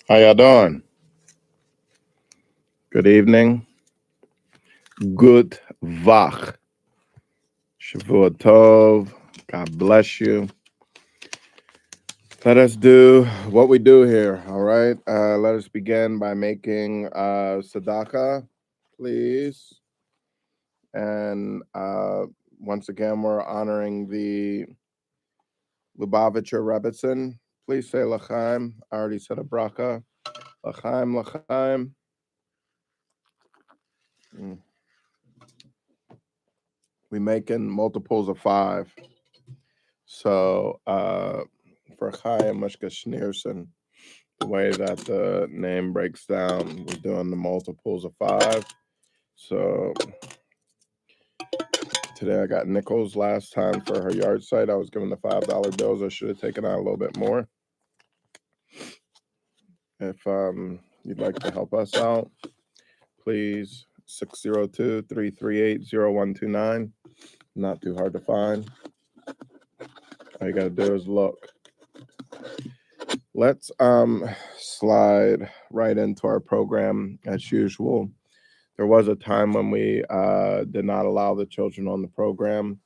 How y'all doing? Good evening. Good Vach. Shavua Tov. God bless you. Let us do what we do here, all right? Let us begin by making tzedakah, please. And once again, we're honoring the Lubavitcher Rebbetzin. Please say L'chaim. I already said a bracha. L'chaim, L'chaim. We making multiples of 5. So for Chaim Mishka Schneerson, the way that the name breaks down, we're doing the multiples of 5. So today I got nickels. Last time for her yard site, I was given the $5 bills. I should have taken out a little bit more. If you'd like to help us out, please 602-338-0129. Not too hard to find. All you gotta do is look. Let's slide right into our program as usual. There was a time when we did not allow the children on the program,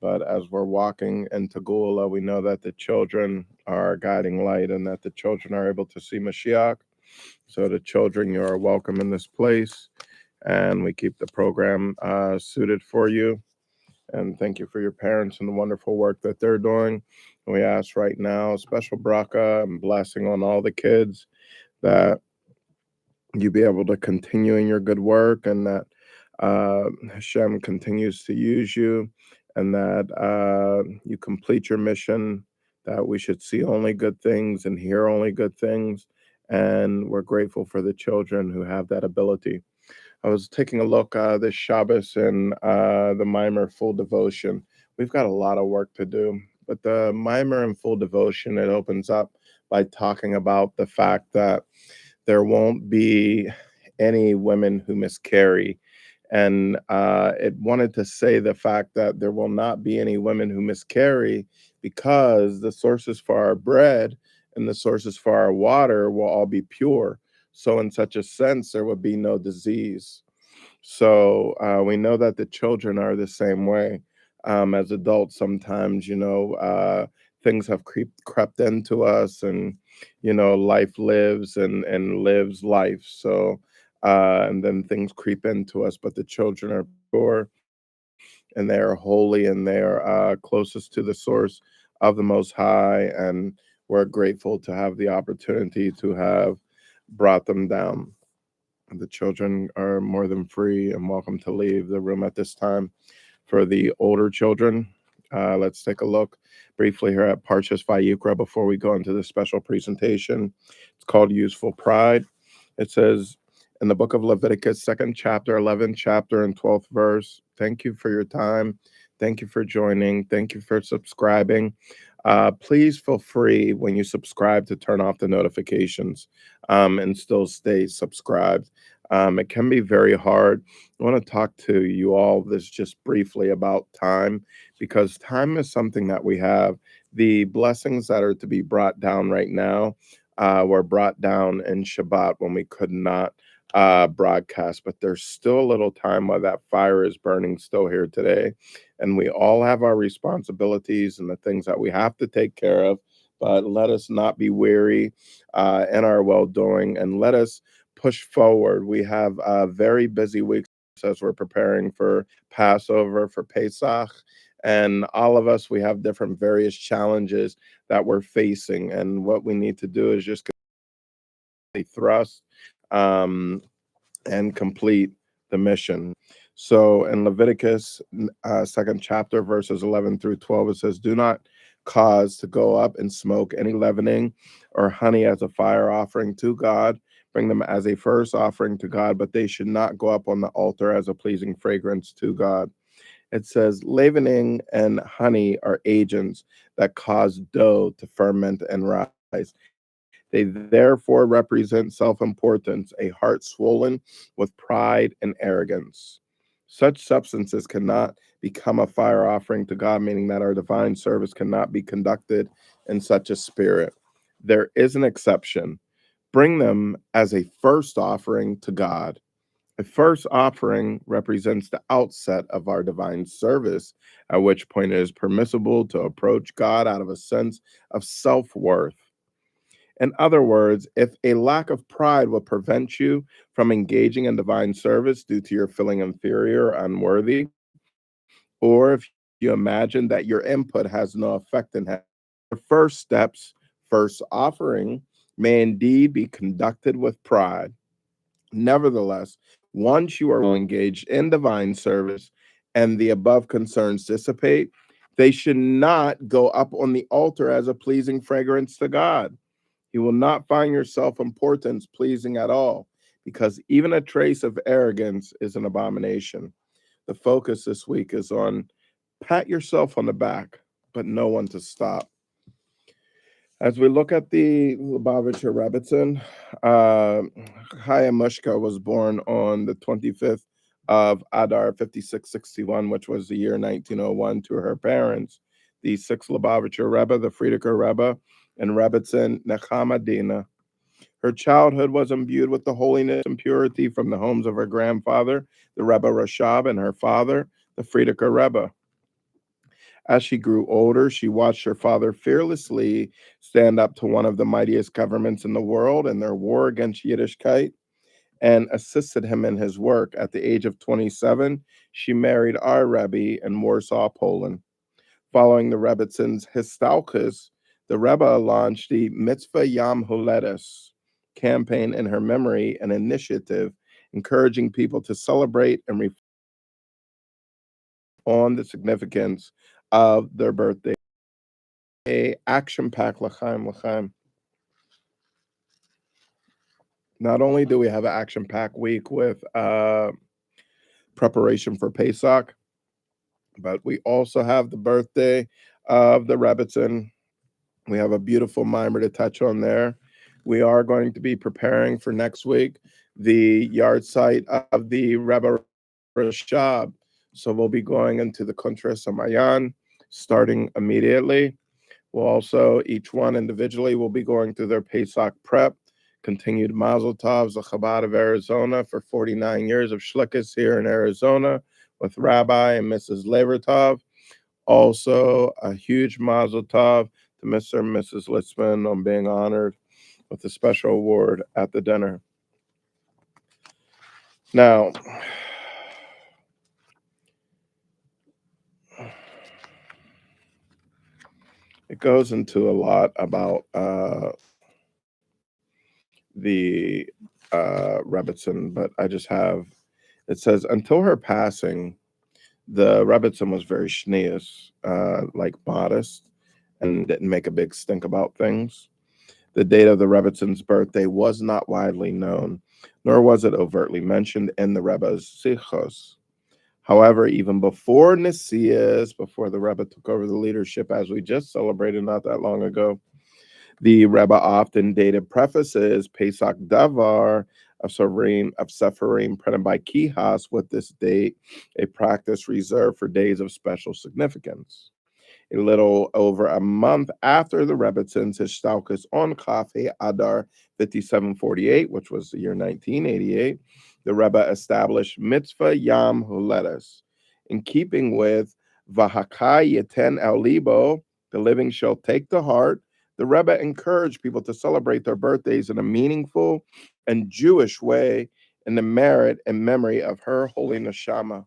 but as we're walking into Gula, we know that the children are our guiding light and that the children are able to see Mashiach. So the children, you are welcome in this place, and we keep the program suited for you. And thank you for your parents and the wonderful work that they're doing. And we ask right now, special bracha and blessing on all the kids, that you be able to continue in your good work, and that Hashem continues to use you, and that you complete your mission, that we should see only good things and hear only good things. And we're grateful for the children who have that ability. I was taking a look this Shabbos in the Mimer Full Devotion. We've got a lot of work to do, but the Mimer in Full Devotion, it opens up by talking about the fact that there won't be any women who miscarry. And it wanted to say the fact that there will not be any women who miscarry because the sources for our bread and the sources for our water will all be pure. So in such a sense, there would be no disease. So we know that the children are the same way. As adults, sometimes, things have crept into us, and, life lives and lives life. So, and then things creep into us, but the children are pure and they are holy, and they are closest to the source of the Most High. And we're grateful to have the opportunity to have brought them down. The children are more than free and welcome to leave the room at this time. For the older children, let's take a look briefly here at Parshas Vayikra before we go into the special presentation. It's called Useful Pride. It says in the book of Leviticus, 2nd chapter, 11th chapter, and 12th verse. Thank you for your time. Thank you for joining. Thank you for subscribing. Please feel free when you subscribe to turn off the notifications and still stay subscribed. It can be very hard. I want to talk to you all this just briefly about time, because time is something that we have. The blessings that are to be brought down right now were brought down in Shabbat when we could not broadcast, but there's still a little time while that fire is burning still here today. And we all have our responsibilities and the things that we have to take care of, but let us not be weary in our well-doing, and let us push forward. We have very busy weeks as we're preparing for Passover, for Pesach, and all of us, we have different various challenges that we're facing, and what we need to do is just thrust and complete the mission. So in Leviticus 2nd chapter, verses 11 through 12, it says, "Do not cause to go up in smoke any leavening or honey as a fire offering to God. Bring them as a first offering to God, but they should not go up on the altar as a pleasing fragrance to God." It says, leavening and honey are agents that cause dough to ferment and rise. They therefore represent self importance, a heart swollen with pride and arrogance. Such substances cannot become a fire offering to God, meaning that our divine service cannot be conducted in such a spirit. There is an exception. Bring them as a first offering to God. A first offering represents the outset of our divine service, at which point it is permissible to approach God out of a sense of self worth. In other words, if a lack of pride will prevent you from engaging in divine service due to your feeling inferior or unworthy, or if you imagine that your input has no effect in heaven, the first steps, first offering, may indeed be conducted with pride. Nevertheless, once you are engaged in divine service and the above concerns dissipate, they should not go up on the altar as a pleasing fragrance to God. You will not find your self importance pleasing at all, because even a trace of arrogance is an abomination. The focus this week is on pat yourself on the back, but no one to stop. As we look at the Lubavitcher Rebbitzin, Chaya Mushka was born on the 25th of Adar 5661, which was the year 1901, to her parents, the sixth Lubavitcher Rebbe, the Friedeker Rebbe, and Rebbitzin Nechama Dina. Her childhood was imbued with the holiness and purity from the homes of her grandfather, the Rebbe Rashab, and her father, the Friedeker Rebbe. As she grew older, she watched her father fearlessly stand up to one of the mightiest governments in the world in their war against Yiddishkeit and assisted him in his work. At the age of 27, she married our Rebbe in Warsaw, Poland. Following the Rebbitzins' Histalkus, the Rebbe launched the Mitzvah Yam Holedes campaign in her memory, an initiative encouraging people to celebrate and reflect on the significance of their birthday. A action-packed L'chaim L'chaim. Not only do we have an action-packed week with preparation for Pesach, but we also have the birthday of the Rebbitzin. We have a beautiful mimer to touch on there. We are going to be preparing for next week the yard site of the Rebbe Rashab. So we'll be going into the Kuntras Mayan starting immediately. We'll also, each one individually, will be going through their Pesach prep. Continued Mazel Tov, the Chabad of Arizona for 49 years of Shlichus here in Arizona with Rabbi and Mrs. Levertov. Also, a huge Mazel Tov to Mr. and Mrs. Litzman on being honored with a special award at the dinner. Now, it goes into a lot about the Rebbitzin, but I just have, it says, until her passing, the Rebbitzin was very schneeus, like modest, and didn't make a big stink about things. The date of the Rebbitzin's birthday was not widely known, nor was it overtly mentioned in the Rebbe's sichos. However, even before Nisias, before the Rebbe took over the leadership, as we just celebrated not that long ago, the Rebbe often dated prefaces Pesach Davar of Sepharim printed by Kihas with this date, a practice reserved for days of special significance. A little over a month after the Rebbitzins Histalkus on Chof Hei Adar 5748, which was the year 1988, the Rebbe established Mitzvah Yam Holedes. In keeping with Vahakai Yeten El Libo, the living shall take to heart, the Rebbe encouraged people to celebrate their birthdays in a meaningful and Jewish way in the merit and memory of her holy neshama.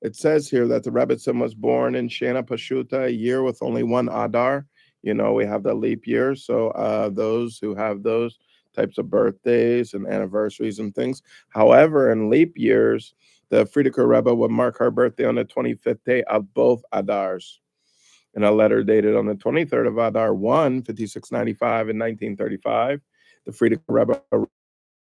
It says here that the Rebbitzin was born in Shana Pashuta, a year with only one Adar. You know, we have the leap year. So those who have those types of birthdays and anniversaries and things. However, in leap years, the Friedeker Rebbe would mark her birthday on the 25th day of both Adars. In a letter dated on the 23rd of Adar 1, 5695 and 1935, the Friedeker Rebbe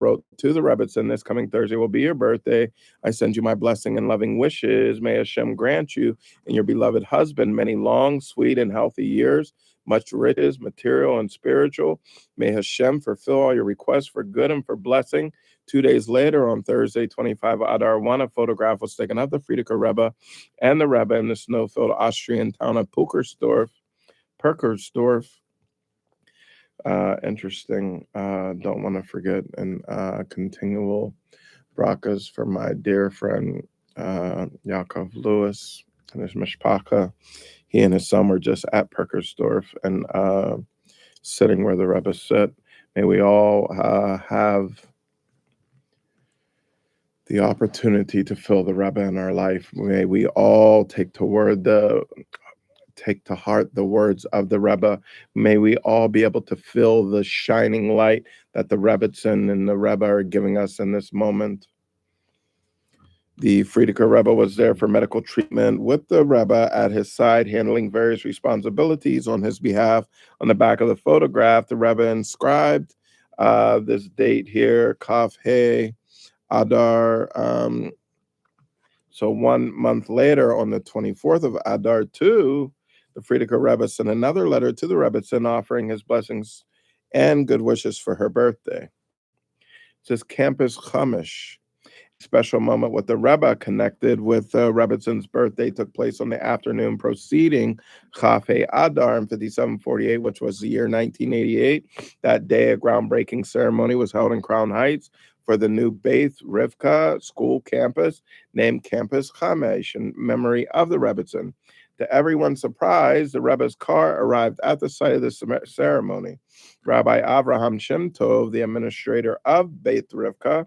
wrote to the Rebbitzin, this coming Thursday will be your birthday. I send you my blessing and loving wishes. May Hashem grant you and your beloved husband many long, sweet, and healthy years, much riches, material and spiritual. May Hashem fulfill all your requests for good and for blessing. 2 days later, on Thursday, 25 Adar 1, a photograph was taken of the Friedeker Rebbe and the Rebbe in the snow-filled Austrian town of Pukersdorf. Interesting. Don't want to forget and continual brakas for my dear friend Yaakov Lewis and his mishpacha. He and his son were just at Perkersdorf and sitting where the Rebbe sit. May we all have the opportunity to fill the Rebbe in our life. May we all take to heart the words of the Rebbe. May we all be able to feel the shining light that the Rebbitzin and the Rebbe are giving us in this moment. The Friedeker Rebbe was there for medical treatment with the Rebbe at his side, handling various responsibilities on his behalf. On the back of the photograph, the Rebbe inscribed this date here, Chof Hei Adar. So 1 month later, on the 24th of Adar 2, the Friedeker Rebbe sent another letter to the Rebbitzin offering his blessings and good wishes for her birthday. It says Campus Chumash. Special moment with the Rebbe connected with Rebbitzin's birthday took place on the afternoon preceding Chof Hei Adar in 5748, which was the year 1988. That day, a groundbreaking ceremony was held in Crown Heights for the new Beit Rivka school campus named Campus Chumash in memory of the Rebbitzin. To everyone's surprise, the Rebbe's car arrived at the site of the ceremony. Rabbi Avraham Shem Tov, the administrator of Beit Rivka,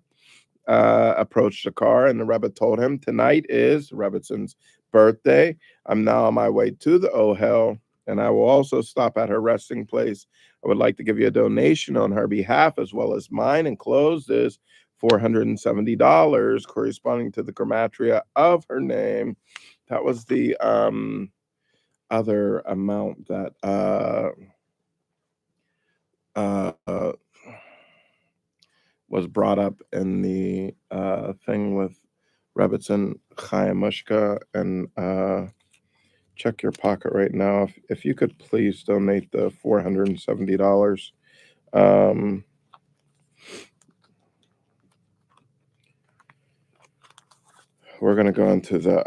approached the car, and the Rebbe told him, "Tonight is Rebbitzин's birthday. I'm now on my way to the Ohel, and I will also stop at her resting place. I would like to give you a donation on her behalf as well as mine. Enclosed is $470, corresponding to the gematria of her name." That was the other amount that was brought up in the thing with Rebbitzin Chaim Mushka. And check your pocket right now. If you could please donate the $470. We're going to go into the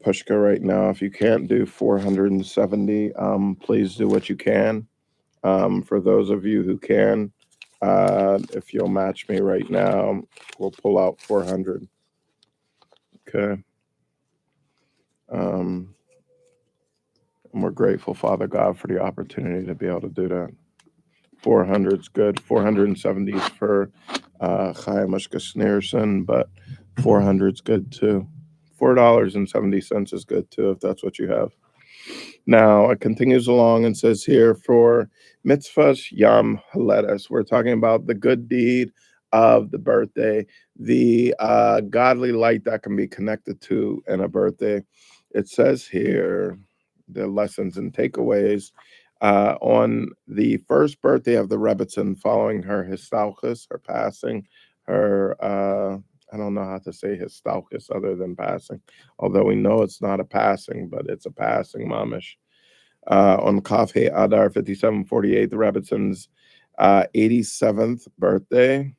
Pushka right now. If you can't do 470, please do what you can. For those of you who can, if you'll match me right now, we'll pull out 400. Okay. And we're grateful, Father God, for the opportunity to be able to do that. 400 is good. 470 is for Chaim Mushka Sneerson, but 400 is good too. $4.70 is good too, if that's what you have. Now, it continues along and says here, for mitzvahs yam haledes, we're talking about the good deed of the birthday, the godly light that can be connected to in a birthday. It says here, the lessons and takeaways. On the first birthday of the Rebbitzin, following her histalchus, her passing, her I don't know how to say histalchus other than passing, although we know it's not a passing, but it's a passing, mamish. On Chof Hei Adar 5748, the Rebbitzins' 87th birthday,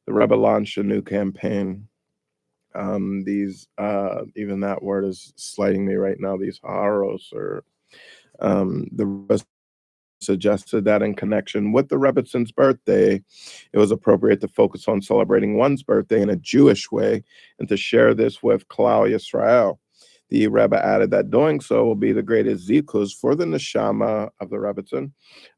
the Rebbe launched a new campaign. Even that word is slighting me right now. These haros, or the Rebbe suggested that in connection with the Rebbitzins' birthday, it was appropriate to focus on celebrating one's birthday in a Jewish way and to share this with Klal Yisrael. The Rebbe added that doing so will be the greatest zikus for the neshama of the Rebbitzin.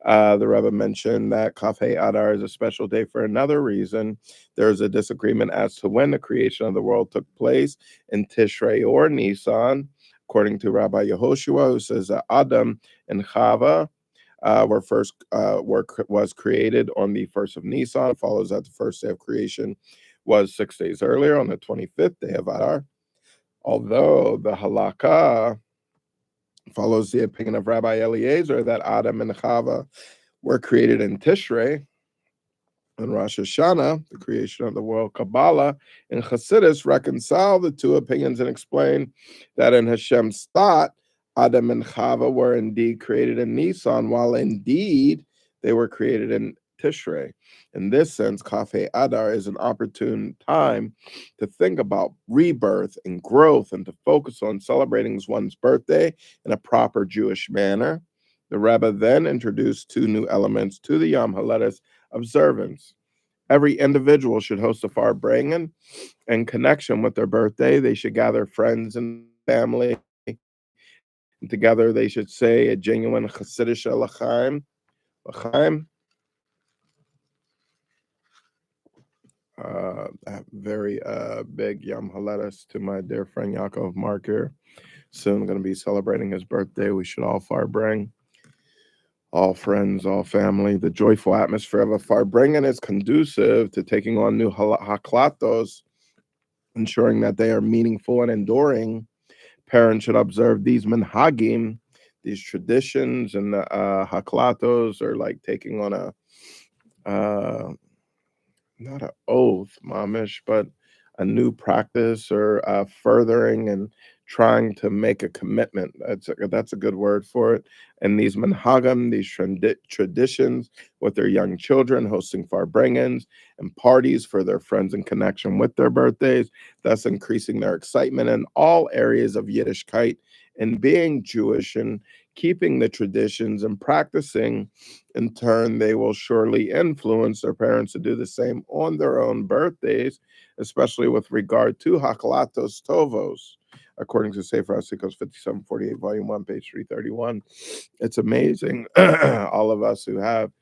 The Rebbe mentioned that Chof Hei Adar is a special day for another reason. There is a disagreement as to when the creation of the world took place, in Tishrei or Nisan. According to Rabbi Yehoshua, who says that Adam and Chava was created on the 1st of Nisan. It follows that the first day of creation was 6 days earlier, on the 25th day of Adar. Although the halakha follows the opinion of Rabbi Eliezer that Adam and Chava were created in Tishrei, and Rosh Hashanah, the creation of the world, Kabbalah, and Chassidus reconcile the two opinions and explain that in Hashem's thought, Adam and Chava were indeed created in Nisan, while indeed they were created in Tishrei. In this sense, Chof Hei Adar is an opportune time to think about rebirth and growth and to focus on celebrating one's birthday in a proper Jewish manner. The Rebbe then introduced two new elements to the Yom Haledes observance. Every individual should host a Farbrengen in connection with their birthday. They should gather friends and family, and together they should say a genuine Chassidish L'chaim, L'chaim, a very big Yom Haledes to my dear friend Yaakov Mark here. Soon going to be celebrating his birthday. We should all Farbring, all friends, all family. The joyful atmosphere of a Farbrengen is conducive to taking on new haklatos, ensuring that they are meaningful and enduring. Parents should observe these minhagim, these traditions, and the haklatos are like taking on a not an oath, mamish, but a new practice or furthering and trying to make a commitment. That's a good word for it. And these manhagam, these traditions with their young children, hosting farbrengens and parties for their friends in connection with their birthdays, thus increasing their excitement in all areas of Yiddishkeit and being Jewish and keeping the traditions and practicing. In turn, they will surely influence their parents to do the same on their own birthdays, especially with regard to Haklatos Tovos. According to Sefer HaSikos 5748, Volume 1, page 331. It's amazing. All of us who have,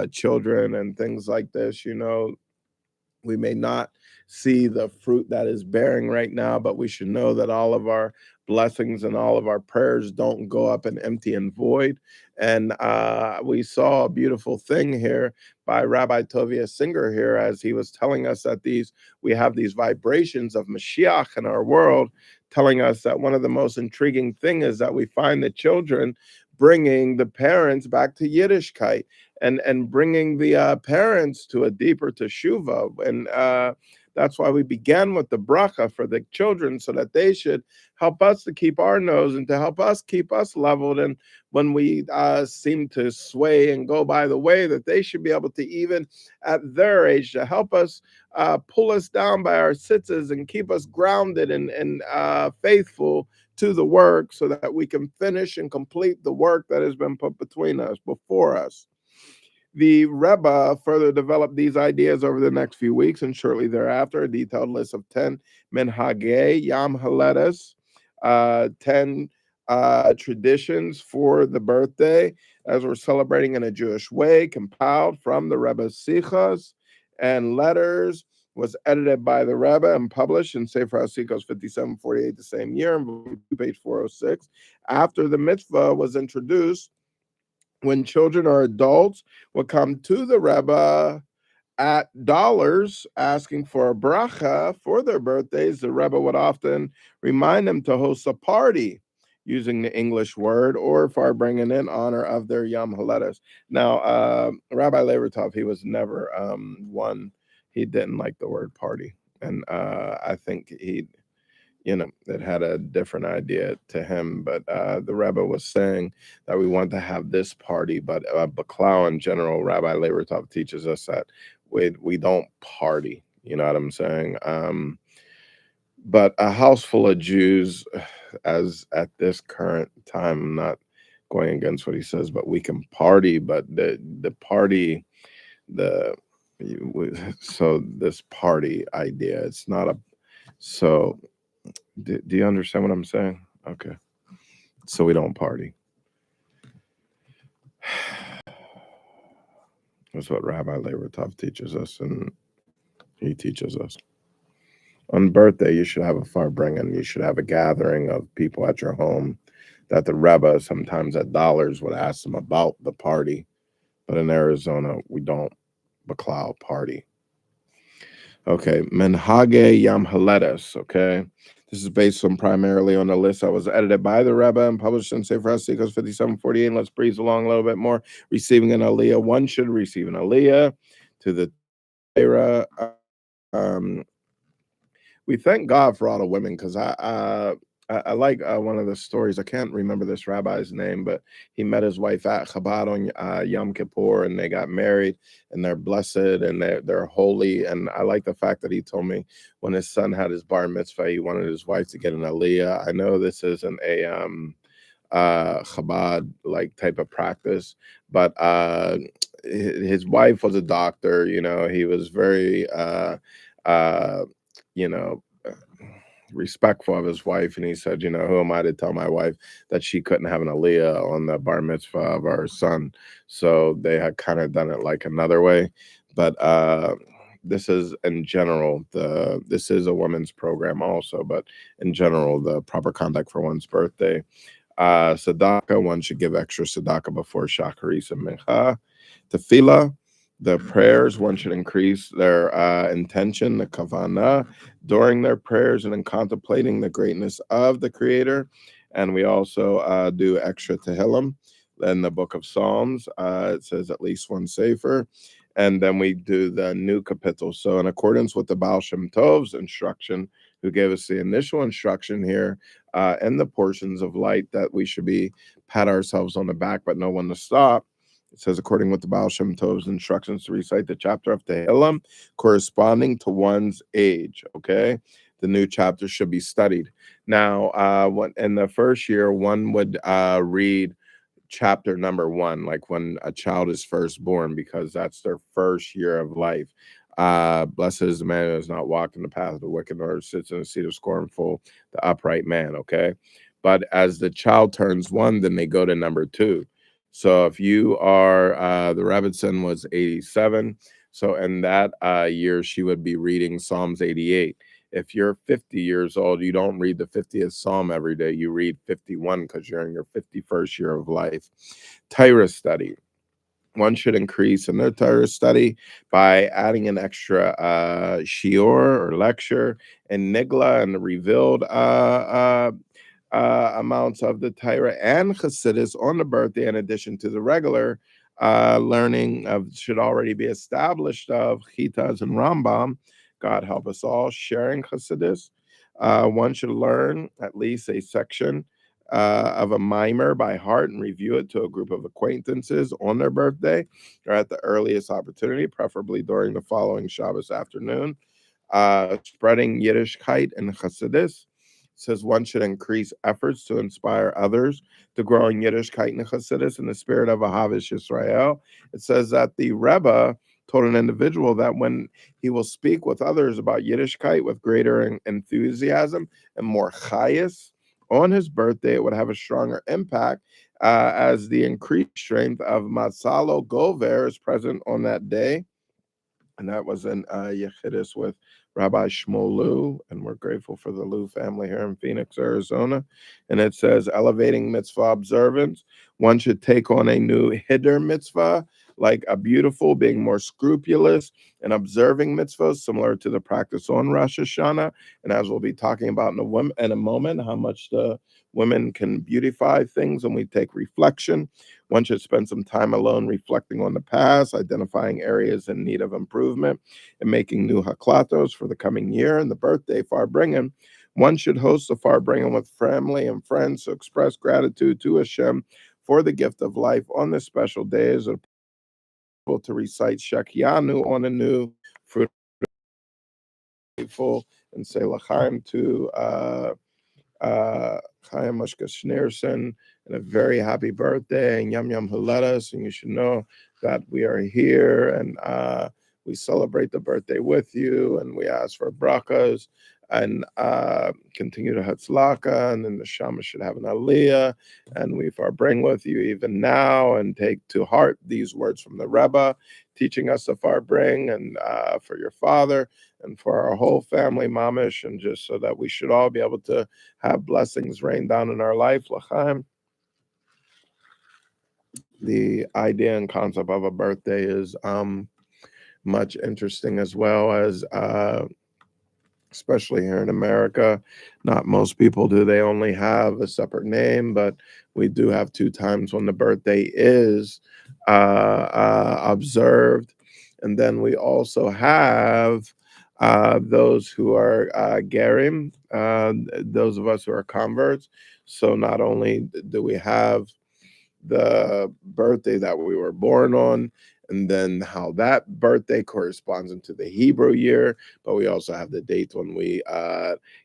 children and things like this, we may not see the fruit that is bearing right now, but we should know that all of our blessings and all of our prayers don't go up in empty and void. And we saw a beautiful thing here by Rabbi Tovia Singer here, as he was telling us that we have these vibrations of Mashiach in our world, telling us that one of the most intriguing things is that we find the children bringing the parents back to Yiddishkeit and bringing the parents to a deeper teshuva. And that's why we began with the bracha for the children, so that they should help us to keep our nose and to help us keep us leveled. And when we seem to sway and go by the way, that they should be able to, even at their age, to help us pull us down by our sitzes and keep us grounded and faithful to the work, so that we can finish and complete the work that has been put before us. The Rebbe further developed these ideas over the next few weeks, and shortly thereafter, a detailed list of 10 Minhagei Yom Haledes, 10 traditions for the birthday, as we're celebrating in a Jewish way, compiled from the Rebbe's Sichas and letters, was edited by the Rebbe and published in Sefer HaSikos 5748 the same year, in page 406. After the mitzvah was introduced, when children or adults would come to the Rebbe at dollars asking for a bracha for their birthdays, the Rebbe would often remind them to host a party using the English word or farbrengen in honor of their Yom Haledes. Now, Rabbi Levertov, he was never one, he didn't like the word party. And I think it had a different idea to him, but the Rebbe was saying that we want to have this party, but Baklau in general, Rabbi Levertov teaches us that we don't party, you know what I'm saying? But a house full of Jews, as at this current time, I'm not going against what he says, but we can party, but the party, so this party idea, it's not a, so do you understand what I'm saying? Okay. So we don't party. That's what Rabbi Levertov teaches us, and he teaches us. On birthday, you should have a farbrengen. You should have a gathering of people at your home, that the Rebbe sometimes at dollars would ask them about the party. But in Arizona, we don't baklau party. Okay, Menhage Yam Haledes, okay? This is based primarily on a list that was edited by the Rebbe and published in Sefer HaSikos 5748. Let's breeze along a little bit more. Receiving an aliyah. One should receive an aliyah to the Torah. We thank God for all the women, because I like one of the stories. I can't remember this rabbi's name, but he met his wife at Chabad on Yom Kippur, and they got married, and they're blessed, and they're holy. And I like the fact that he told me when his son had his bar mitzvah, he wanted his wife to get an aliyah. I know this isn't Chabad like type of practice, but his wife was a doctor. He was very uh, you know respectful of his wife, and he said, who am I to tell my wife that she couldn't have an aliyah on the bar mitzvah of our son? So they had kind of done it like another way, but this is in general this is a women's program also, but in general the proper conduct for one's birthday. Tzedakah, one should give extra tzedakah before shacharis and mincha. Tefillah, the prayers, one should increase their intention, the kavanah, during their prayers and in contemplating the greatness of the Creator. And we also do extra tehillim. In the book of Psalms, it says at least one sefer. And then we do the new kapitel. So in accordance with the Baal Shem Tov's instruction, who gave us the initial instruction here, and the portions of light that we should be pat ourselves on the back, but know when to stop. It says, according with the Baal Shem Tov's instructions, to recite the chapter of Tehillim corresponding to one's age. Okay, the new chapter should be studied. Now, in the first year, one would read chapter number 1, like when a child is first born, because that's their first year of life. Blessed is the man who has not walked in the path of the wicked, nor sits in the seat of scornful, the upright man. Okay, but as the child turns 1, then they go to number 2. So if you are the Rebbitzin was 87, so in that year she would be reading Psalms 88. If you're 50 years old, you don't read the 50th Psalm every day. You read 51 because you're in your 51st year of life. Torah study. One should increase in their Torah study by adding an extra shiur or lecture and nigla and the revealed amounts of the Torah and Chassidus on the birthday, in addition to the regular learning of should already be established of Chitas and Rambam. God help us all. Sharing Chassidus. One should learn at least a section of a mimer by heart and review it to a group of acquaintances on their birthday or at the earliest opportunity, preferably during the following Shabbos afternoon. Spreading Yiddishkeit and Chassidus. Says one should increase efforts to inspire others to grow in Yiddishkeit and Chassidus in the spirit of Ahavish Yisrael. It says that the Rebbe told an individual that when he will speak with others about Yiddishkeit with greater enthusiasm and more chayas on his birthday, it would have a stronger impact as the increased strength of Matzalo Gover is present on that day. And that was in Yechidus with Rabbi Shmuel Lew, and we're grateful for the Lew family here in Phoenix, Arizona. And it says, elevating mitzvah observance. One should take on a new Hiddur mitzvah, like a beautiful, being more scrupulous and observing mitzvahs, similar to the practice on Rosh Hashanah. And as we'll be talking about in a moment, how much the women can beautify things, and we take reflection. One should spend some time alone reflecting on the past, identifying areas in need of improvement, and making new haklatos for the coming year and the birthday Farbrengen. One should host a Farbrengen with family and friends to express gratitude to Hashem for the gift of life on this special day, as able to recite Shekianu on a new fruitful and say L'chaim to Chaim Mashka Schneerson, and a very happy birthday, and Yum Yum Haletas. And you should know that we are here, and we celebrate the birthday with you, and we ask for brachas and continue to Hatzlaka, and then the Shama should have an aliyah, and we bring with you even now, and take to heart these words from the Rebbe, teaching us to Farbring, and for your father, and for our whole family, mamish, and just so that we should all be able to have blessings rain down in our life. L'chaim. The idea and concept of a birthday is much interesting, as well as especially here in America. Not most people do. They only have a separate name, but we do have 2 times when the birthday is observed. And then we also have those who are Gerim, those of us who are converts. So not only do we have the birthday that we were born on, and then how that birthday corresponds into the Hebrew year. But we also have the date when we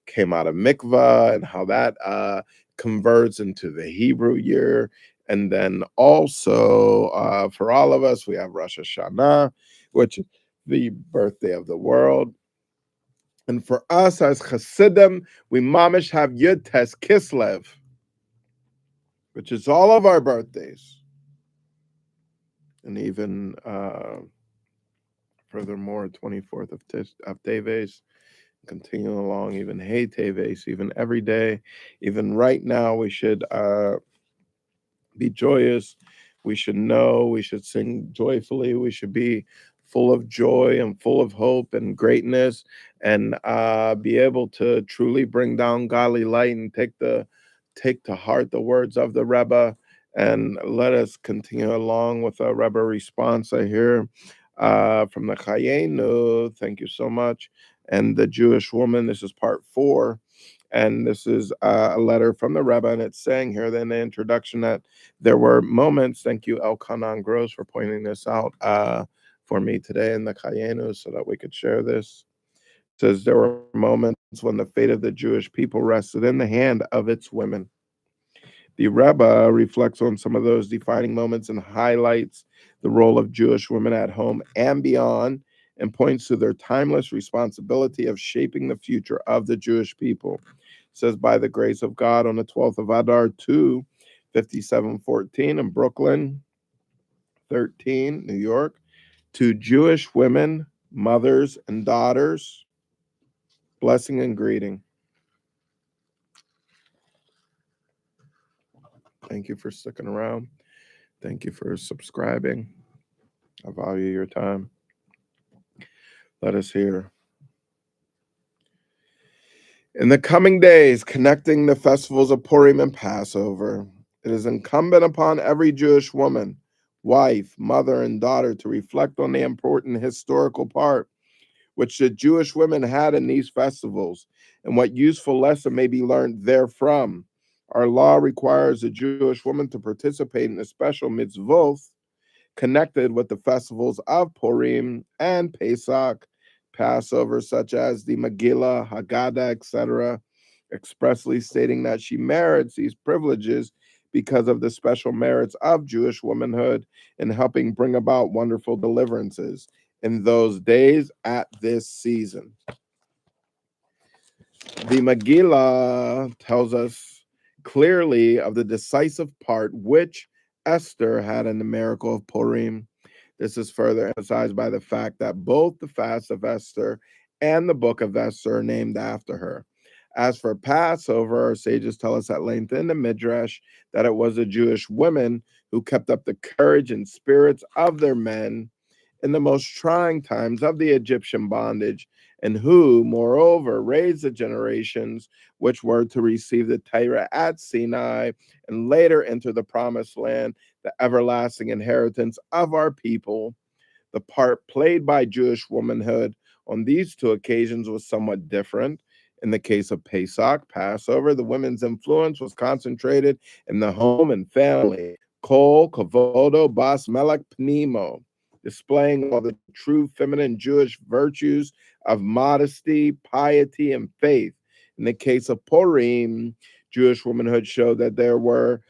came out of mikvah and how that converts into the Hebrew year. And then also for all of us, we have Rosh Hashanah, which is the birthday of the world. And for us as Hasidim, we mamish have Yud Tes Kislev, which is all of our birthdays. And even furthermore, 24th of Teves, continuing along, even Hei Teves, even every day, even right now, we should be joyous. We should know. We should sing joyfully. We should be full of joy and full of hope and greatness, and be able to truly bring down godly light and take to heart the words of the Rebbe. And let us continue along with a Rebbe response. I hear from the Chayenu. Thank you so much. And the Jewish woman. This is part 4. And this is a letter from the Rebbe, and it's saying here in the introduction that there were moments. Thank you, Elkanan Gross, for pointing this out for me today in the Chayenu so that we could share this. It says there were moments when the fate of the Jewish people rested in the hand of its women. The Rebbe reflects on some of those defining moments and highlights the role of Jewish women at home and beyond, and points to their timeless responsibility of shaping the future of the Jewish people. It says, by the grace of God, on the 12th of Adar 2, 5714 in Brooklyn, 13, New York, to Jewish women, mothers, and daughters, blessing and greeting. Thank you for sticking around. Thank you for subscribing. I value your time. Let us hear. In the coming days, connecting the festivals of Purim and Passover, it is incumbent upon every Jewish woman, wife, mother, and daughter to reflect on the important historical part which the Jewish women had in these festivals and what useful lesson may be learned therefrom. Our law requires a Jewish woman to participate in a special mitzvot connected with the festivals of Purim and Pesach, Passover, such as the Megillah, Haggadah, etc., expressly stating that she merits these privileges because of the special merits of Jewish womanhood in helping bring about wonderful deliverances in those days at this season. The Megillah tells us clearly of the decisive part which Esther had in the miracle of Purim. This is further emphasized by the fact that both the fast of Esther and the book of Esther are named after her. As for Passover, our sages tell us at length in the Midrash that it was the Jewish women who kept up the courage and spirits of their men in the most trying times of the Egyptian bondage, and who, moreover, raised the generations which were to receive the Torah at Sinai and later enter the promised land, the everlasting inheritance of our people. The part played by Jewish womanhood on these two occasions was somewhat different. In the case of Pesach, Passover, the women's influence was concentrated in the home and family. Kol, Kavodo, Bas, Melech, Pnimo, displaying all the true feminine Jewish virtues of modesty, piety, and faith. In the case of Purim, Jewish womanhood showed that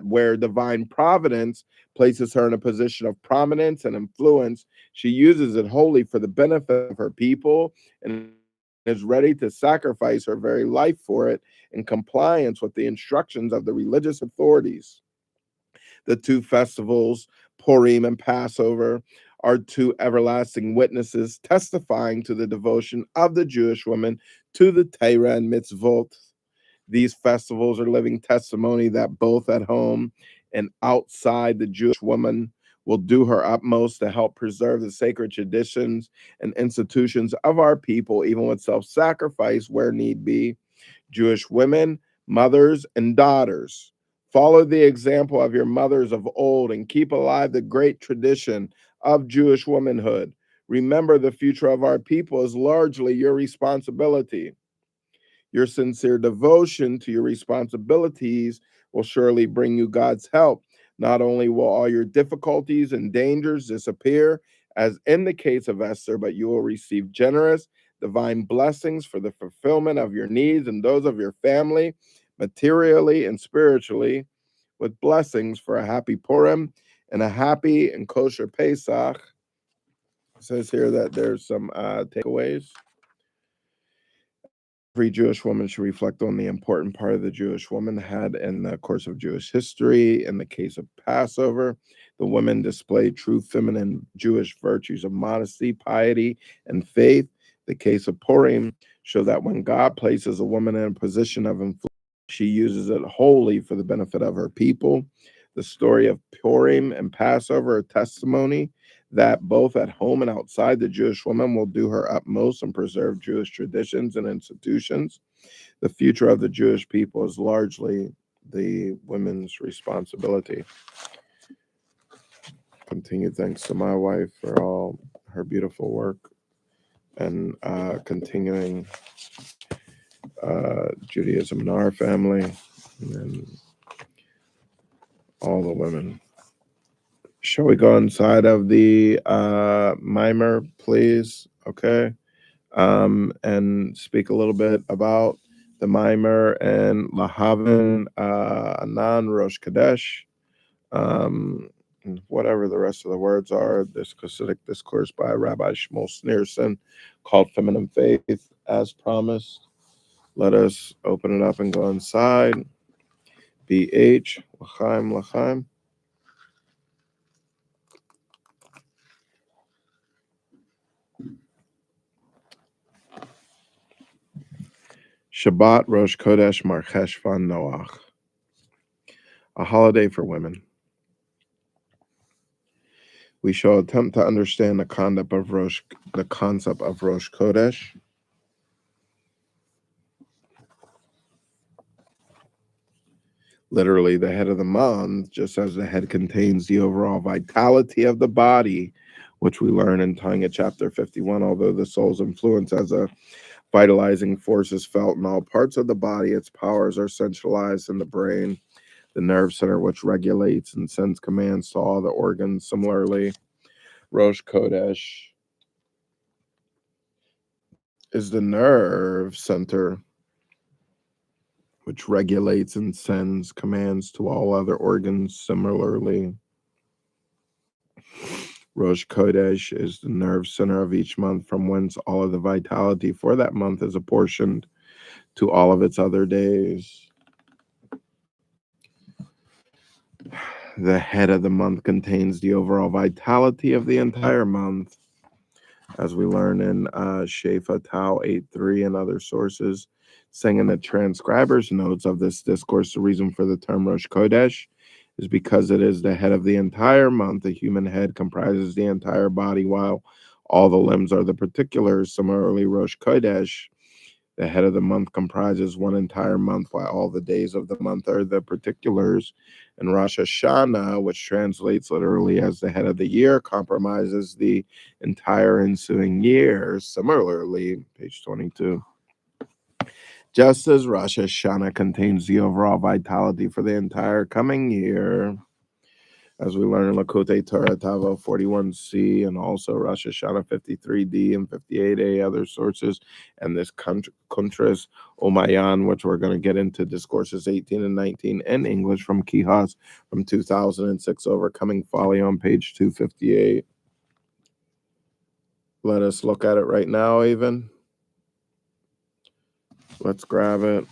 where divine providence places her in a position of prominence and influence, she uses it wholly for the benefit of her people and is ready to sacrifice her very life for it in compliance with the instructions of the religious authorities. The two festivals, Purim and Passover, are two everlasting witnesses testifying to the devotion of the Jewish woman to the Torah and mitzvot. These festivals are living testimony that both at home and outside, the Jewish woman will do her utmost to help preserve the sacred traditions and institutions of our people, even with self-sacrifice where need be. Jewish women, mothers, and daughters, follow the example of your mothers of old and keep alive the great tradition of Jewish womanhood. Remember, the future of our people is largely your responsibility. Your sincere devotion to your responsibilities will surely bring you God's help. Not only will all your difficulties and dangers disappear, as in the case of Esther, but you will receive generous divine blessings for the fulfillment of your needs and those of your family, materially and spiritually, with blessings for a happy Purim and a happy and kosher Pesach. It says here that there's some takeaways. Every Jewish woman should reflect on the important part of the Jewish woman had in the course of Jewish history. In the case of Passover, the women displayed true feminine Jewish virtues of modesty, piety, and faith. The case of Purim shows that when God places a woman in a position of influence, she uses it wholly for the benefit of her people. The story of Purim and Passover are testimony that both at home and outside, the Jewish woman will do her utmost and preserve Jewish traditions and institutions. The future of the Jewish people is largely the women's responsibility. Continued thanks to my wife for all her beautiful work and continuing Judaism in our family and all the women. Shall we go inside of the mimer, please? Okay. And speak a little bit about the mimer and Lahavin, Anan, Rosh Kadesh, whatever the rest of the words are. This Hasidic discourse by Rabbi Shmuel Sneerson called Feminine Faith, as promised. Let us open it up and go inside. BH, L'chaim, L'chaim. Shabbat Rosh Chodesh Mar Cheshvan Noach. A holiday for women. We shall attempt to understand the concept of Rosh Chodesh. Literally, the head of the month, just as the head contains the overall vitality of the body, which we learn in Tanya chapter 51. Although the soul's influence as a vitalizing force is felt in all parts of the body, its powers are centralized in the brain, the nerve center, which regulates and sends commands to all the organs. Similarly, Rosh Chodesh is the nerve center, which regulates and sends commands to all other organs. Similarly, Rosh Chodesh is the nerve center of each month, from whence all of the vitality for that month is apportioned to all of its other days. The head of the month contains the overall vitality of the entire month, as we learn in Shefa Tau 8.3 and other sources. Saying in the transcriber's notes of this discourse, the reason for the term Rosh Chodesh is because it is the head of the entire month. The human head comprises the entire body, while all the limbs are the particulars. Similarly, Rosh Chodesh, the head of the month, comprises one entire month, while all the days of the month are the particulars. And Rosh Hashanah, which translates literally as the head of the year, comprises the entire ensuing year. Similarly, page 22. Just as Rosh Hashanah contains the overall vitality for the entire coming year, as we learn in Lakotei Torah Tavo 41c, and also Rosh Hashanah 53d and 58a, other sources, and this Kuntras Umayan, which we're going to get into discourses 18 and 19 in English from Kihas from 2006, Overcoming Folly, on page 258. Let us look at it right now, even. Let's grab it.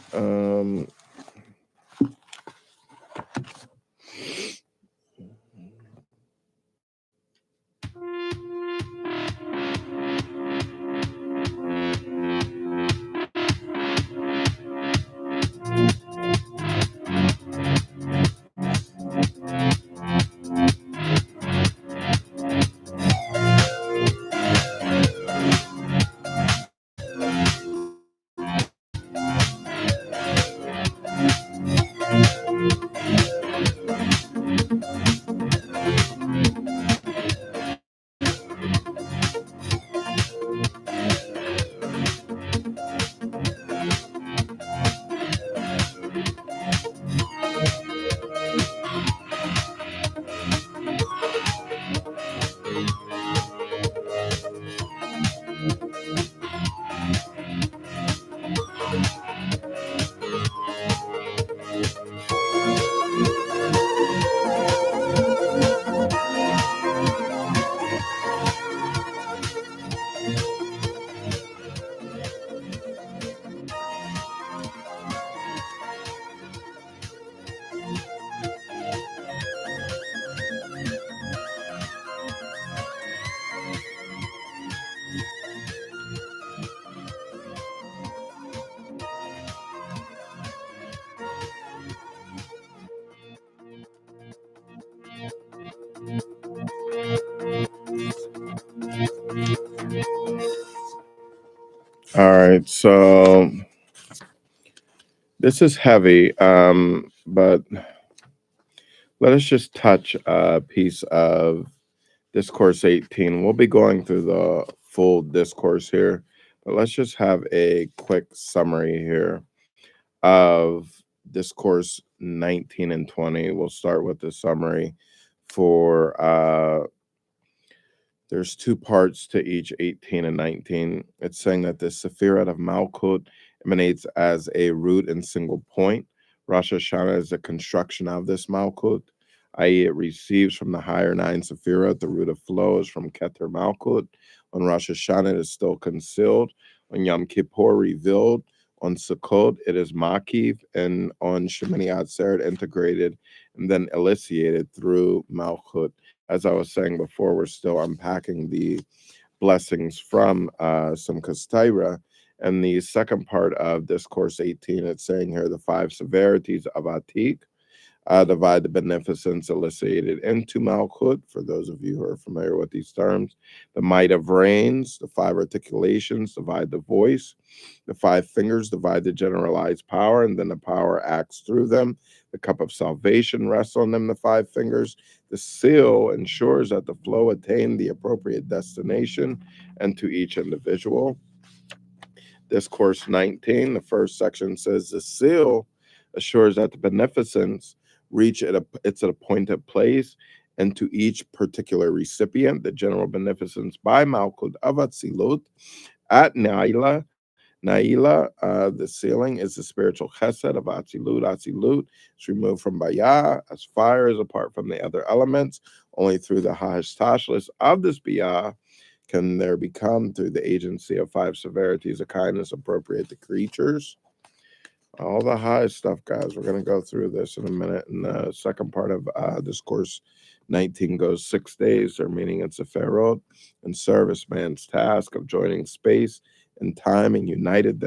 All right, so this is heavy, but let us just touch a piece of Discourse 18. We'll be going through the full discourse here, but let's just have a quick summary here of Discourse 19 and 20. We'll start with the summary for there's two parts to each 18 and 19. It's saying that the Sephirah of Malkut emanates as a root and single point. Rosh Hashanah is a construction of this Malkut, i.e., it receives from the higher nine Sephirah. The root of flow is from Keter Malkut. On Rosh Hashanah, it is still concealed. On Yom Kippur, revealed. On Sukkot, it is Makiv. And on Shemini Atzeret, integrated and then elicited through Malkut. As I was saying before, we're still unpacking the blessings from some Kastaira. And the second part of Discourse 18, it's saying here the five severities of Atik, divide the beneficence elicited into Malkut, for those of you who are familiar with these terms. The might of reigns, the five articulations, divide the voice. The five fingers divide the generalized power, and then the power acts through them. The cup of salvation rests on them, the five fingers. The seal ensures that the flow attain the appropriate destination and to each individual. Discourse 19, the first section says the seal assures that the beneficence reach its appointed place and to each particular recipient. The general beneficence by Malkut of Atzilut at Naila, the sealing is the spiritual chesed of Atzilut. Atzilut is removed from Bayah as fire is apart from the other elements. Only through the Ha'ashtashlis of this Biyah can there become, through the agency of five severities, a kindness appropriate to creatures. All the high stuff, guys. We're going to go through this in a minute. And the second part of Discourse 19 goes 6 days. Their meaning in Sephirot and service man's task of joining space and time and uniting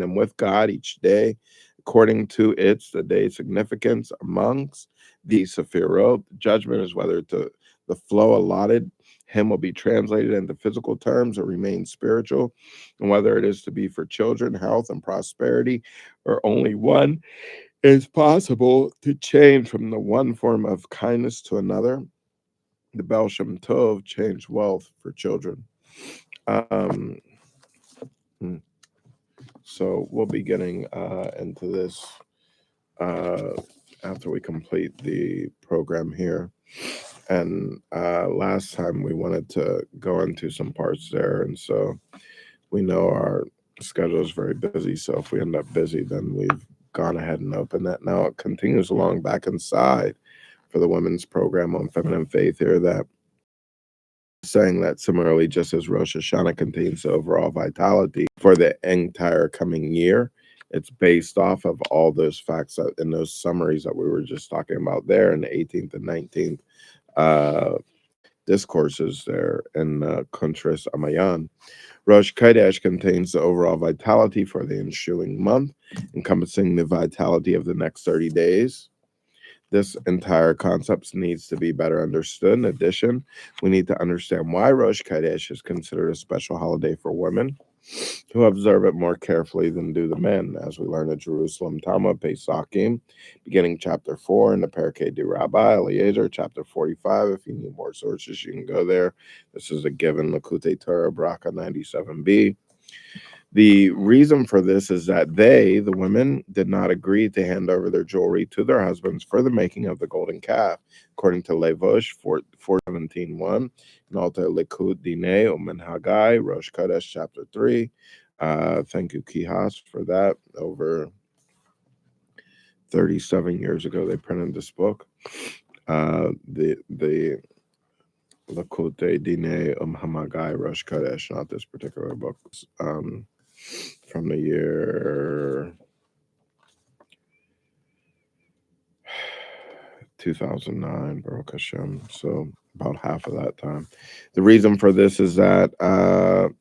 them with God each day according to the day's significance amongst the Sephirot. Judgment is whether the flow allotted him will be translated into physical terms or remain spiritual, and whether it is to be for children, health, and prosperity, or only one is possible to change from the one form of kindness to another. The Baal Shem Tov changed wealth for children. So we'll be getting into this after we complete the program here. And last time we wanted to go into some parts there, and so we know our schedule is very busy. So if we end up busy, then we've gone ahead and opened that. Now it continues along back inside for the women's program on feminine faith here, that saying that similarly, just as Rosh Hashanah contains the overall vitality for the entire coming year, it's based off of all those facts in those summaries that we were just talking about there in the 18th and 19th discourses there in Kuntras Amayan. Rosh Chodesh contains the overall vitality for the ensuing month, encompassing the vitality of the next 30 days. This entire concept needs to be better understood. In addition, we need to understand why Rosh Chodesh is considered a special holiday for women, who observe it more carefully than do the men, as we learn at Jerusalem Talmud, Pesachim, beginning chapter 4 in the Perkei de Rabbi Eliezer, chapter 45. If you need more sources, you can go there. This is a given, Lakutei Torah, Bracha 97b. The reason for this is that the women, did not agree to hand over their jewelry to their husbands for the making of the golden calf, according to Levush 4:17:1, and also Likud Dinei Umen Haggai, Rosh Chodesh chapter 3. Thank you, Kihas, for that. Over 37 years ago, they printed this book. The Likud Dinei Haggai, Rosh Chodesh, not this particular book. From the year 2009, Baruch Hashem. So about half of that time. The reason for this is that the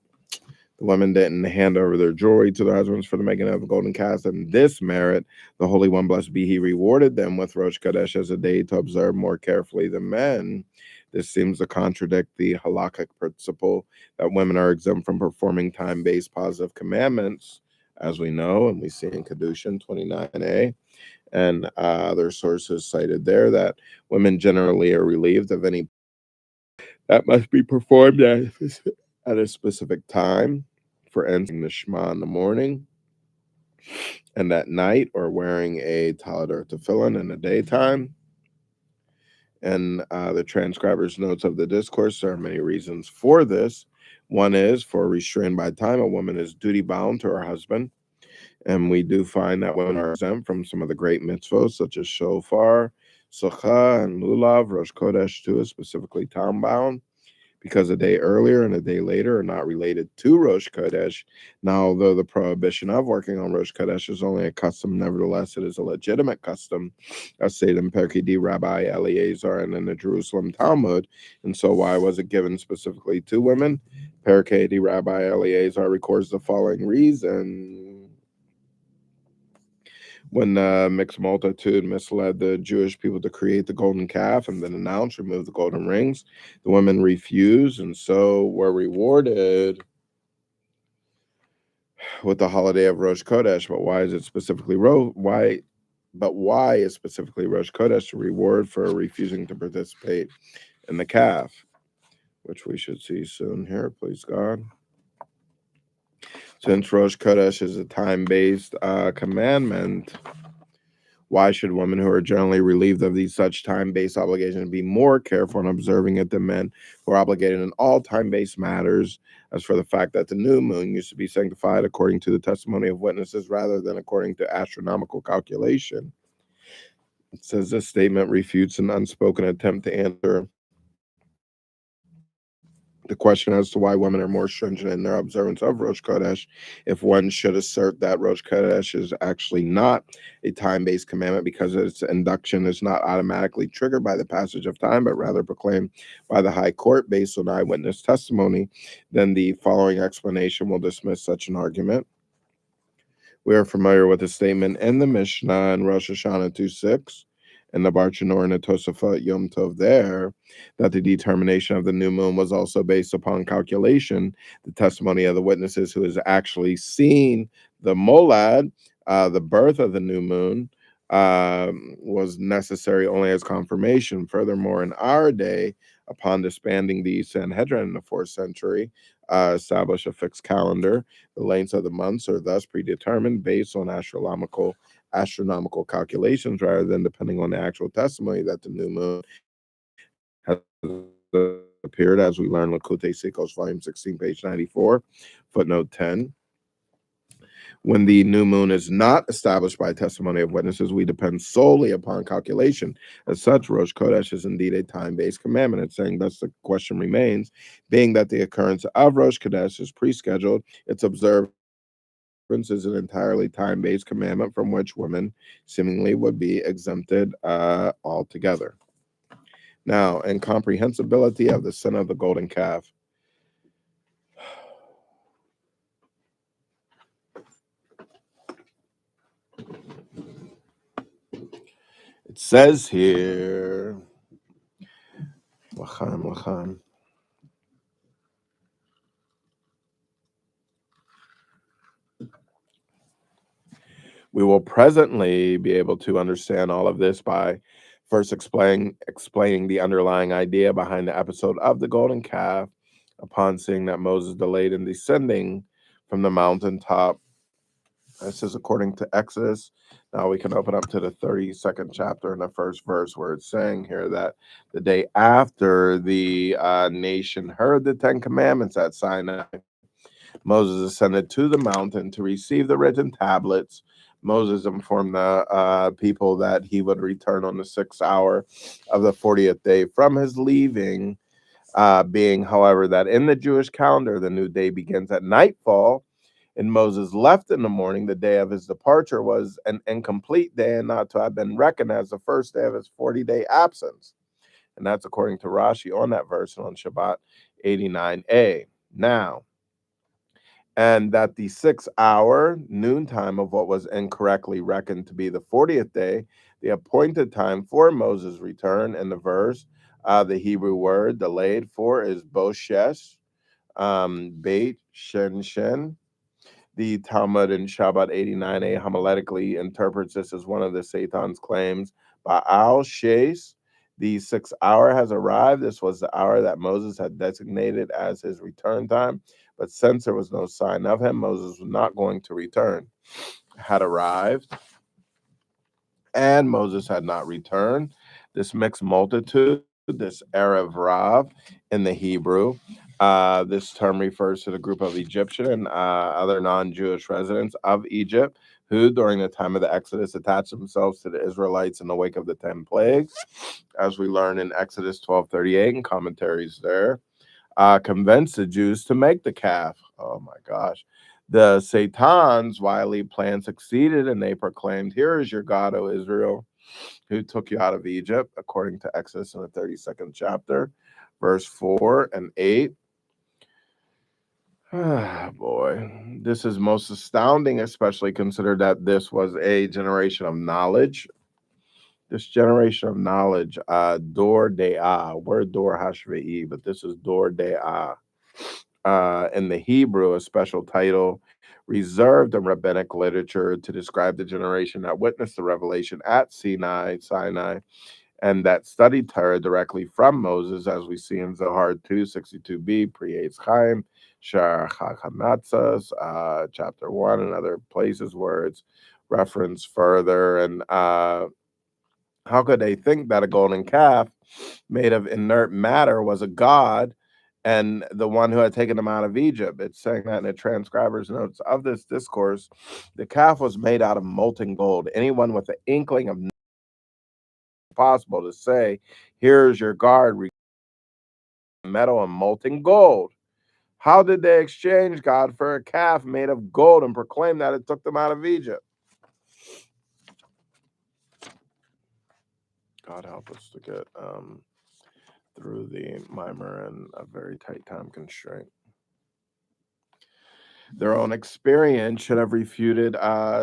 women didn't hand over their jewelry to their husbands for the making of a golden calf, and this merit, the Holy One, blessed be He, rewarded them with Rosh Chodesh as a day to observe more carefully than men. This seems to contradict the halakhic principle that women are exempt from performing time-based positive commandments, as we know, and we see in Kedushin 29a, and other sources cited there, that women generally are relieved of any that must be performed at a specific time, for instance, the Shema in the morning and at night, or wearing a talit or tefillin in the daytime. And the transcriber's notes of the discourse, there are many reasons for this. One is, for restrained by time, a woman is duty bound to her husband. And we do find that women are exempt from some of the great mitzvos, such as shofar, sukkah, and lulav. Rosh Chodesh too is specifically time bound, because a day earlier and a day later are not related to Rosh Chodesh. Now, although the prohibition of working on Rosh Chodesh is only a custom, nevertheless, it is a legitimate custom, as stated in Perkei D. Rabbi Eliezer and in the Jerusalem Talmud. And so why was it given specifically to women? Perkei D. Rabbi Eliezer records the following reason. When the mixed multitude misled the Jewish people to create the golden calf and then announce, remove the golden rings, the women refused and so were rewarded with the holiday of Rosh Chodesh. But why is it specifically why is specifically Rosh Chodesh a reward for refusing to participate in the calf, which we should see soon here, please God. Since Rosh Chodesh is a time-based commandment, why should women who are generally relieved of these such time-based obligations be more careful in observing it than men who are obligated in all time-based matters? As for the fact that the new moon used to be sanctified according to the testimony of witnesses rather than according to astronomical calculation, it says this statement refutes an unspoken attempt to answer the question as to why women are more stringent in their observance of Rosh Chodesh, if one should assert that Rosh Chodesh is actually not a time-based commandment because its induction is not automatically triggered by the passage of time, but rather proclaimed by the high court based on eyewitness testimony, then the following explanation will dismiss such an argument. We are familiar with the statement in the Mishnah in Rosh Hashanah 2:6 and the Barchanor and the Tosafot Yom Tov there, that the determination of the new moon was also based upon calculation. The testimony of the witnesses who has actually seen the molad, the birth of the new moon, was necessary only as confirmation. Furthermore, in our day, upon disbanding the Sanhedrin in the 4th century, establish a fixed calendar. The lengths of the months are thus predetermined based on astronomical calculations rather than depending on the actual testimony that the new moon has appeared, as we learn in Lakutei Sikos, volume 16, page 94, footnote 10. When the new moon is not established by testimony of witnesses, we depend solely upon calculation. As such, Rosh Chodesh is indeed a time-based commandment. It's saying thus the question remains, being that the occurrence of Rosh Chodesh is pre-scheduled, its observance is an entirely time-based commandment from which women seemingly would be exempted altogether. Now, incomprehensibility of the sin of the golden calf. It says here, Lachan. We will presently be able to understand all of this by first explaining the underlying idea behind the episode of the golden calf. Upon seeing that Moses delayed in descending from the mountaintop, this is according to Exodus. Now we can open up to the 32nd chapter in the first verse, where it's saying here that the day after the nation heard the 10 commandments at Sinai, Moses ascended to the mountain to receive the written tablets. Moses informed the people that he would return on the 6th hour of the 40th day from his leaving, being, however, that in the Jewish calendar, the new day begins at nightfall, and Moses left in the morning. The day of his departure was an incomplete day and not to have been reckoned as the first day of his 40-day absence. And that's according to Rashi on that verse on Shabbat 89a. Now, and that the 6th hour, noontime of what was incorrectly reckoned to be the 40th day, the appointed time for Moses' return in the verse, The Hebrew word delayed for is boshesh, beit shen shen. The Talmud in Shabbat 89a homiletically interprets this as one of the Satan's claims. Ba'al Shes, the 6th hour has arrived. This was the hour that Moses had designated as his return time. But since there was no sign of him, Moses was not going to return. Had arrived, and Moses had not returned. This mixed multitude, this Erev Rav in the Hebrew, this term refers to the group of Egyptian and other non-Jewish residents of Egypt who, during the time of the Exodus, attached themselves to the Israelites in the wake of the 10 plagues, as we learn in Exodus 12:38 and commentaries there, convinced the Jews to make the calf. Oh my gosh. The Satan's wily plan succeeded, and they proclaimed, "Here is your God, O Israel, who took you out of Egypt," according to Exodus in the 32nd chapter, verse 4 and 8. Ah, boy, this is most astounding, especially considered that this was a generation of knowledge. This generation of knowledge, Dor De'ah, word Dor Hashve'i, but this is Dor De'ah. In the Hebrew, a special title reserved in rabbinic literature to describe the generation that witnessed the revelation at Sinai, and that studied Torah directly from Moses, as we see in Zohar 262b, Pre-Eitz Chaim, Shar HaChamatzos, chapter 1, and other places where it's referenced further. And how could they think that a golden calf made of inert matter was a god and the one who had taken them out of Egypt? It's saying that in the transcriber's notes of this discourse, the calf was made out of molten gold. Anyone with an inkling of possible to say, "Here's your guard, metal and molten gold." How did they exchange God for a calf made of gold and proclaim that it took them out of Egypt? God help us to get through the mimer in a very tight time constraint. Their own experience should have refuted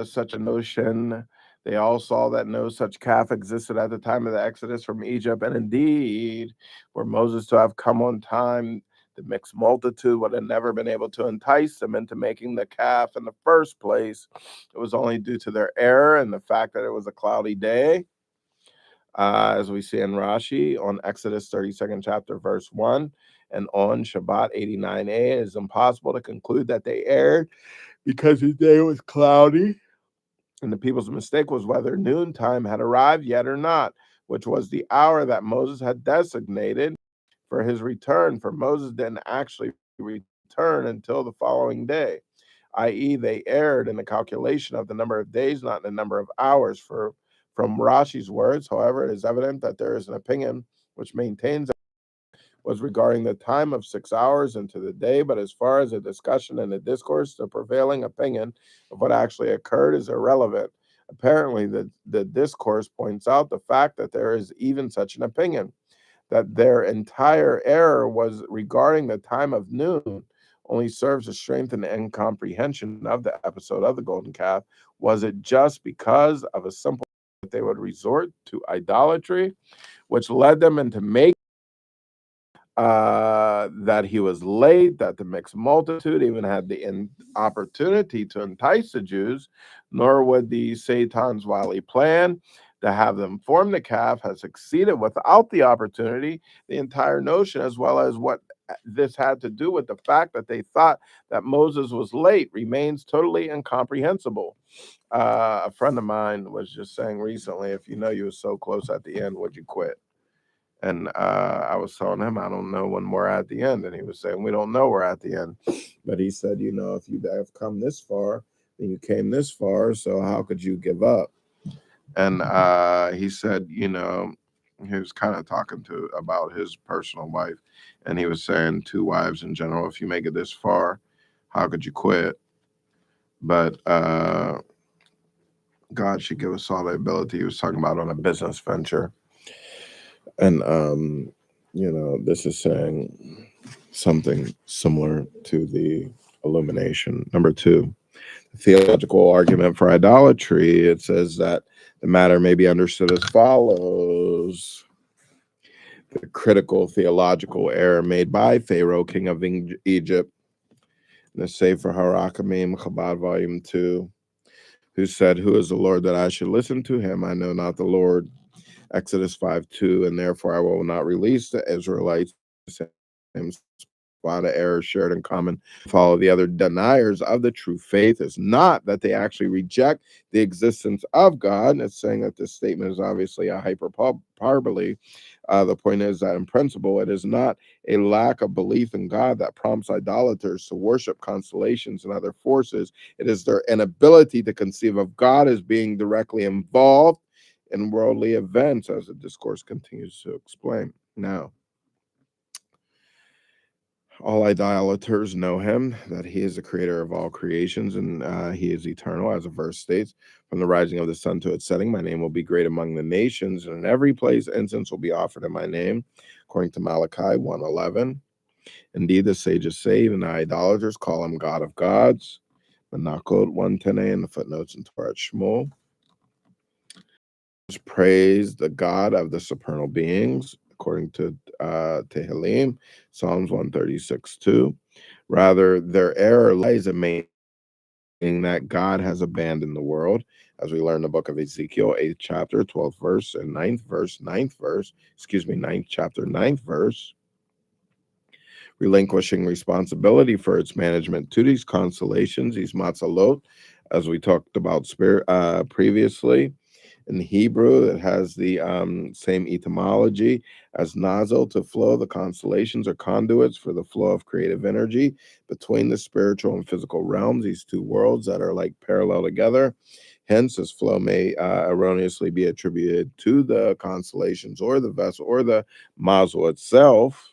such a notion. They all saw that no such calf existed at the time of the Exodus from Egypt, and indeed, were Moses to have come on time, the mixed multitude would have never been able to entice them into making the calf in the first place. It was only due to their error and the fact that it was a cloudy day. As we see in Rashi on Exodus 32nd chapter, verse 1, and on Shabbat 89a, it is impossible to conclude that they erred because the day was cloudy, and the people's mistake was whether noontime had arrived yet or not, which was the hour that Moses had designated for his return, for Moses didn't actually return until the following day, i.e., they erred in the calculation of the number of days, not the number of hours. From Rashi's words, however, it is evident that there is an opinion which maintains was regarding the time of 6 hours into the day, but as far as a discussion and a discourse, the prevailing opinion of what actually occurred is irrelevant. Apparently, the discourse points out the fact that there is even such an opinion, that their entire error was regarding the time of noon, only serves to strengthen the incomprehension of the episode of the golden calf. Was it just because of a simple that they would resort to idolatry, which led them into making that he was late, that the mixed multitude even had the opportunity to entice the Jews, nor would the Satan's wily plan to have them form the calf have succeeded without the opportunity. The entire notion, as well as what this had to do with the fact that they thought that Moses was late, remains totally incomprehensible. A friend of mine was just saying recently, if you know you were so close at the end, would you quit? And I was telling him, I don't know when we're at the end. And he was saying, we don't know we're at the end. But he said, if you have come this far, then you came this far. So how could you give up? And he said, he was kind of talking about his personal wife. And he was saying 2 wives in general, if you make it this far, how could you quit? But God should give us all the ability. He was talking about on a business venture. And, this is saying something similar to the illumination. Number 2, the theological argument for idolatry. It says that the matter may be understood as follows. the critical theological error made by Pharaoh, king of Egypt, in the Sefer Harakamim, Chabad, Volume 2, who said, "Who is the Lord that I should listen to him? I know not the Lord." Exodus 5:2, and therefore I will not release the Israelites. Same spot of error shared in common. Follow the other deniers of the true faith is not that they actually reject the existence of God. It's saying that this statement is obviously a hyperbole. The point is that in principle, it is not a lack of belief in God that prompts idolaters to worship constellations and other forces. It is their inability to conceive of God as being directly involved in worldly events, as the discourse continues to explain. Now, all idolaters know him, that he is the creator of all creations, and he is eternal, as the verse states. From the rising of the sun to its setting, my name will be great among the nations, and in every place incense will be offered in my name, according to Malachi 1:11. Indeed, the sages say, even the idolaters call him God of gods. Menachot 1:10a in the footnotes in Torah Shmuel. Praise the God of the supernal beings, according to Tehillim, Psalms 136:2. Rather, their error lies in maintaining that God has abandoned the world, as we learn in the book of Ezekiel, 8th chapter, 12th verse, and 9th chapter, 9th verse, relinquishing responsibility for its management to these constellations, these matzalot, as we talked about previously. In Hebrew, it has the same etymology as nozzle, to flow. The constellations are conduits for the flow of creative energy between the spiritual and physical realms, these two worlds that are like parallel together. Hence, this flow may erroneously be attributed to the constellations or the vessel or the mazel itself,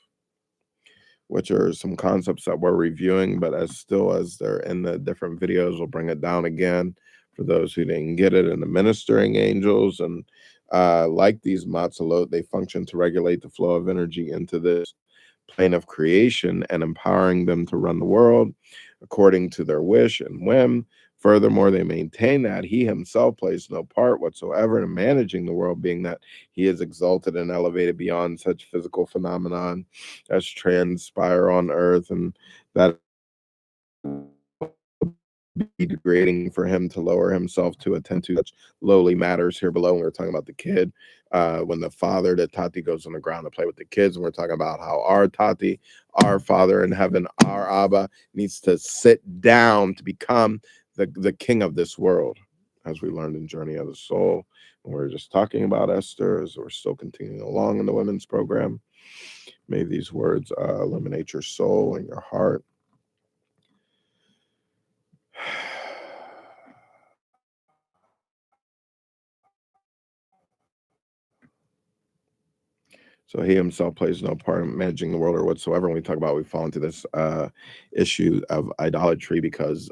which are some concepts that we're reviewing, but as they're in the different videos, we'll bring it down again for those who didn't get it. And the ministering angels, and like these matzalot, they function to regulate the flow of energy into this plane of creation and empowering them to run the world according to their wish and whim. Furthermore, they maintain that he himself plays no part whatsoever in managing the world, being that he is exalted and elevated beyond such physical phenomenon as transpire on earth, and that be degrading for him to lower himself to attend to such lowly matters here below. And we're talking about the kid, when the Tati goes on the ground to play with the kids, and we're talking about how our Tati, our Father in heaven, our Abba, needs to sit down to become the king of this world, as we learned in Journey of the Soul. And we're just talking about Esther as we're still continuing along in the women's program. May these words illuminate your soul and your heart. So he himself plays no part in managing the world or whatsoever. When we fall into this issue of idolatry because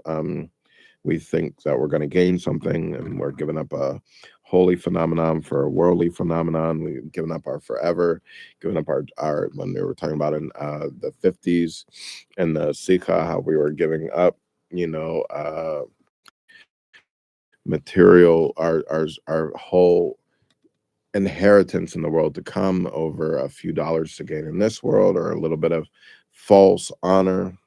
we think that we're going to gain something, and we're giving up a holy phenomenon for a worldly phenomenon. We've given up our forever, given up our when they were talking about in the 50s and the Sikha, how we were giving up, material, our whole inheritance in the world to come over a few dollars to gain in this world, or a little bit of false honor.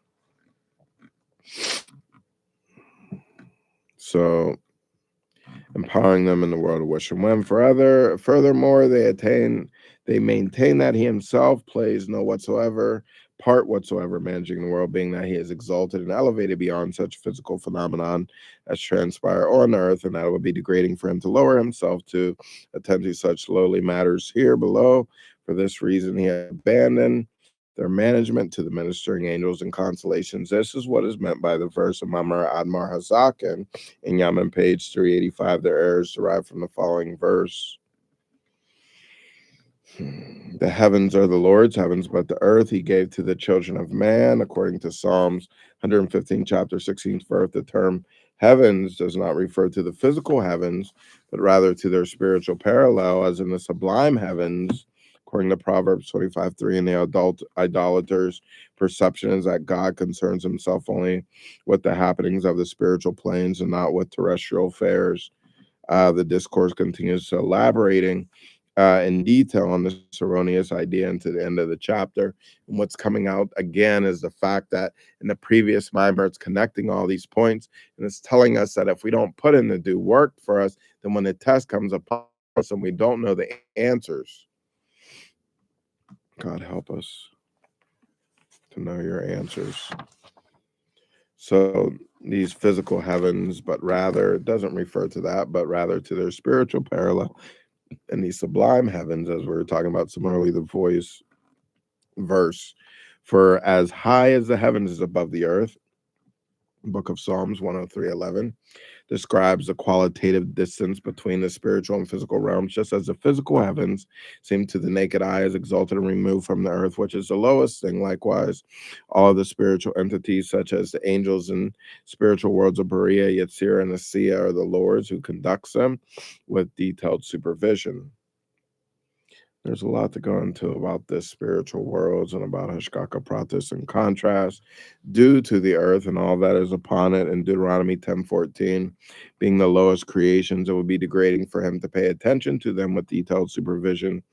So empowering them in the world of wish and whim. Furthermore, they maintain that he himself plays no part whatsoever managing the world, being that he is exalted and elevated beyond such physical phenomenon as transpire on earth, and that it would be degrading for him to lower himself to attend to such lowly matters here below. For this reason, he had abandoned their management to the ministering angels and constellations. This is what is meant by the verse of Mamar Admar Hazakin in Yaman page 385. Their errors derived from the following verse. The heavens are the Lord's heavens, but the earth he gave to the children of man. According to Psalms 115, chapter 16th verse, the term heavens does not refer to the physical heavens, but rather to their spiritual parallel, as in the sublime heavens. According to Proverbs 25:3, and the idolaters' perception is that God concerns himself only with the happenings of the spiritual planes and not with terrestrial affairs. The discourse continues to elaborating in detail on this erroneous idea into the end of the chapter. And what's coming out again is the fact that in the previous mimer, it's connecting all these points and it's telling us that if we don't put in the due work for us, then when the test comes upon us and we don't know the answers, God help us to know your answers. So these physical heavens, but rather, it doesn't refer to that, but rather to their spiritual parallel. And these sublime heavens, as we were talking about similarly, the voice verse, for as high as the heavens is above the earth, book of Psalms 103:11, describes the qualitative distance between the spiritual and physical realms, just as the physical heavens seem to the naked eye as exalted and removed from the earth, which is the lowest thing. Likewise, all of the spiritual entities, such as the angels and spiritual worlds of Berea, Yetzirah, and Asiya, are the Lords who conducts them with detailed supervision. There's a lot to go into about this spiritual worlds and about Hashkaka Pratis in contrast, due to the earth and all that is upon it in Deuteronomy 10:14, being the lowest creations, it would be degrading for him to pay attention to them with detailed supervision.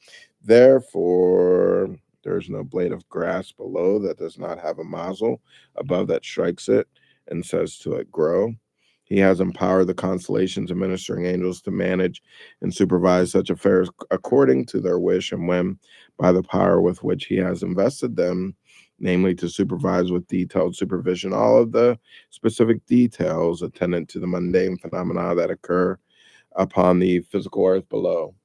Therefore, there's no blade of grass below that does not have a mazel above that strikes it and says to it, grow. He has empowered the constellations and ministering angels to manage and supervise such affairs according to their wish and whim by the power with which he has invested them, namely to supervise with detailed supervision all of the specific details attendant to the mundane phenomena that occur upon the physical earth below.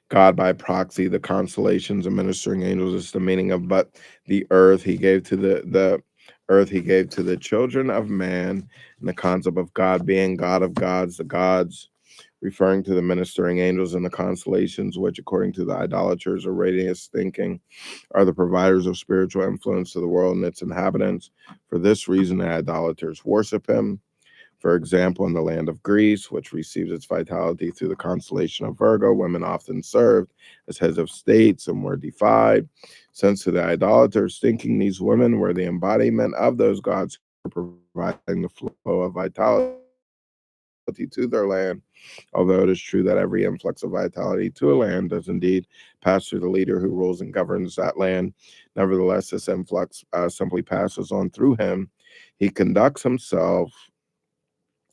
God by proxy, the constellations and ministering angels is the meaning of but the earth he gave to the earth he gave to the children of man, and the concept of God being God of gods, the gods referring to the ministering angels and the constellations, which according to the idolaters or radiant thinking are the providers of spiritual influence to the world and its inhabitants. For this reason the idolaters worship him. For example, in the land of Greece, which receives its vitality through the constellation of Virgo, women often served as heads of states and were deified, since to the idolaters, thinking these women were the embodiment of those gods who were providing the flow of vitality to their land. Although it is true that every influx of vitality to a land does indeed pass through the leader who rules and governs that land, nevertheless, this influx simply passes on through him. He conducts himself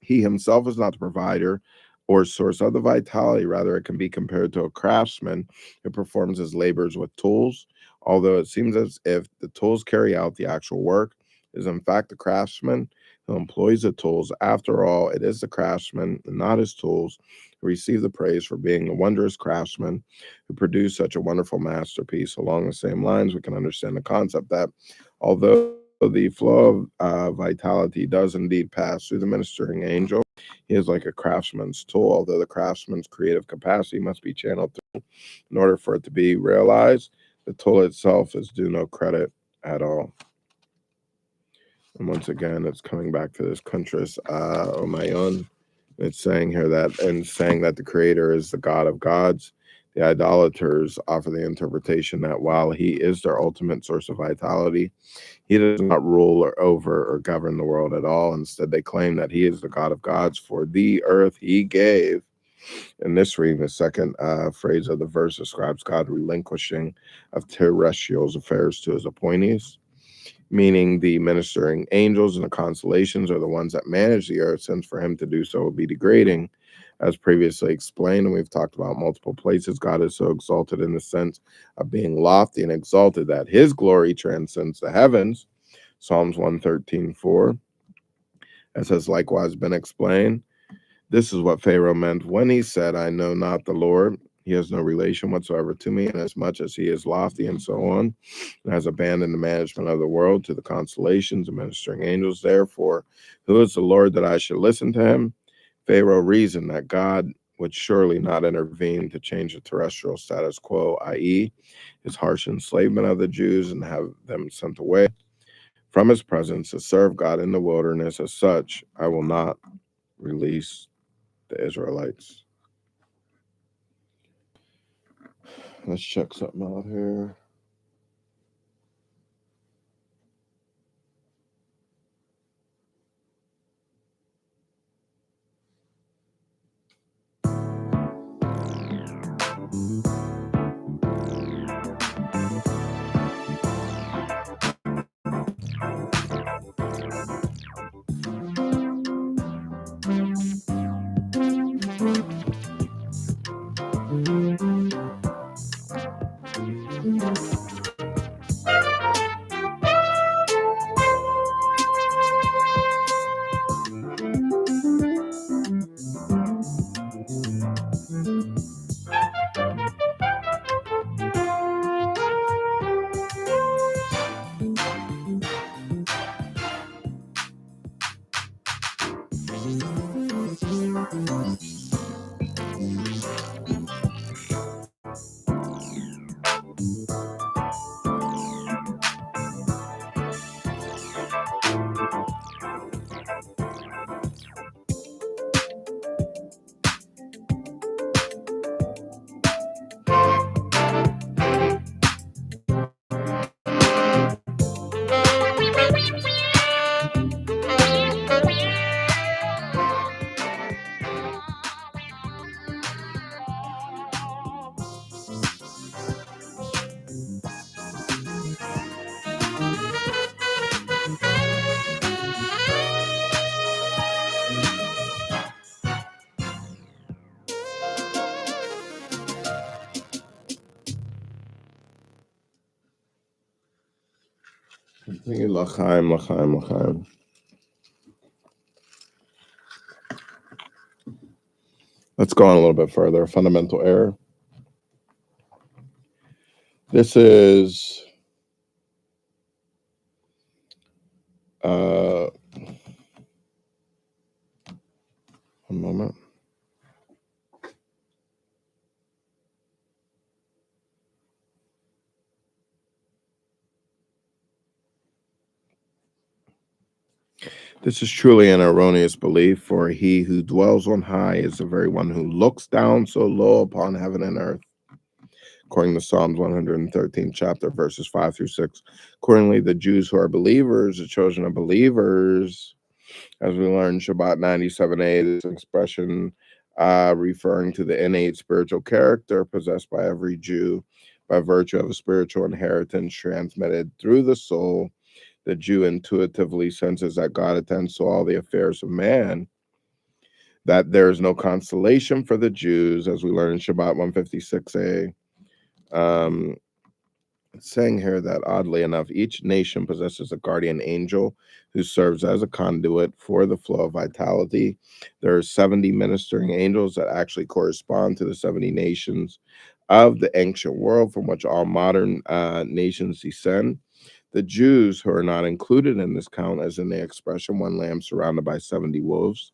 He himself is not the provider or source of the vitality. Rather, it can be compared to a craftsman who performs his labors with tools. Although it seems as if the tools carry out the actual work, it is in fact the craftsman who employs the tools. After all, it is the craftsman and not his tools who receive the praise for being the wondrous craftsman who produced such a wonderful masterpiece. Along the same lines, we can understand the concept that although the flow of vitality does indeed pass through the ministering angel, he is like a craftsman's tool, although the craftsman's creative capacity must be channeled through in order for it to be realized. The tool itself is due no credit at all. And once again, it's coming back to this kuntras omayon. It's saying here that, and saying that the creator is the God of gods, the idolaters offer the interpretation that while he is their ultimate source of vitality, he does not rule or over or govern the world at all. Instead, they claim that he is the God of gods, for the earth he gave. In this reading, the second phrase of the verse describes God relinquishing of terrestrial affairs to his appointees, meaning the ministering angels and the constellations are the ones that manage the earth, since for him to do so would be degrading. As previously explained, and we've talked about multiple places, God is so exalted in the sense of being lofty and exalted that his glory transcends the heavens. Psalms 113:4, as has likewise been explained. This is what Pharaoh meant when he said, I know not the Lord. He has no relation whatsoever to me, inasmuch as he is lofty and so on, and has abandoned the management of the world to the constellations and ministering angels. Therefore, who is the Lord that I should listen to him? Pharaoh reasoned that God would surely not intervene to change the terrestrial status quo, i.e., his harsh enslavement of the Jews and have them sent away from his presence to serve God in the wilderness. As such, I will not release the Israelites. Let's check something out here. L'chaim, l'chaim, l'chaim. Let's go on a little bit further. Fundamental error. This is one moment. This is truly an erroneous belief, for he who dwells on high is the very one who looks down so low upon heaven and earth. According to Psalms 113, chapter verses 5 through 6. Accordingly, the Jews who are believers, the children of believers, as we learned Shabbat 97a, this expression referring to the innate spiritual character possessed by every Jew by virtue of a spiritual inheritance transmitted through the soul. The Jew intuitively senses that God attends to all the affairs of man, that there is no consolation for the Jews, as we learn in Shabbat 156a. It's saying here that, oddly enough, each nation possesses a guardian angel who serves as a conduit for the flow of vitality. There are 70 ministering angels that actually correspond to the 70 nations of the ancient world from which all modern nations descend. The Jews, who are not included in this count, as in the expression one lamb surrounded by 70 wolves,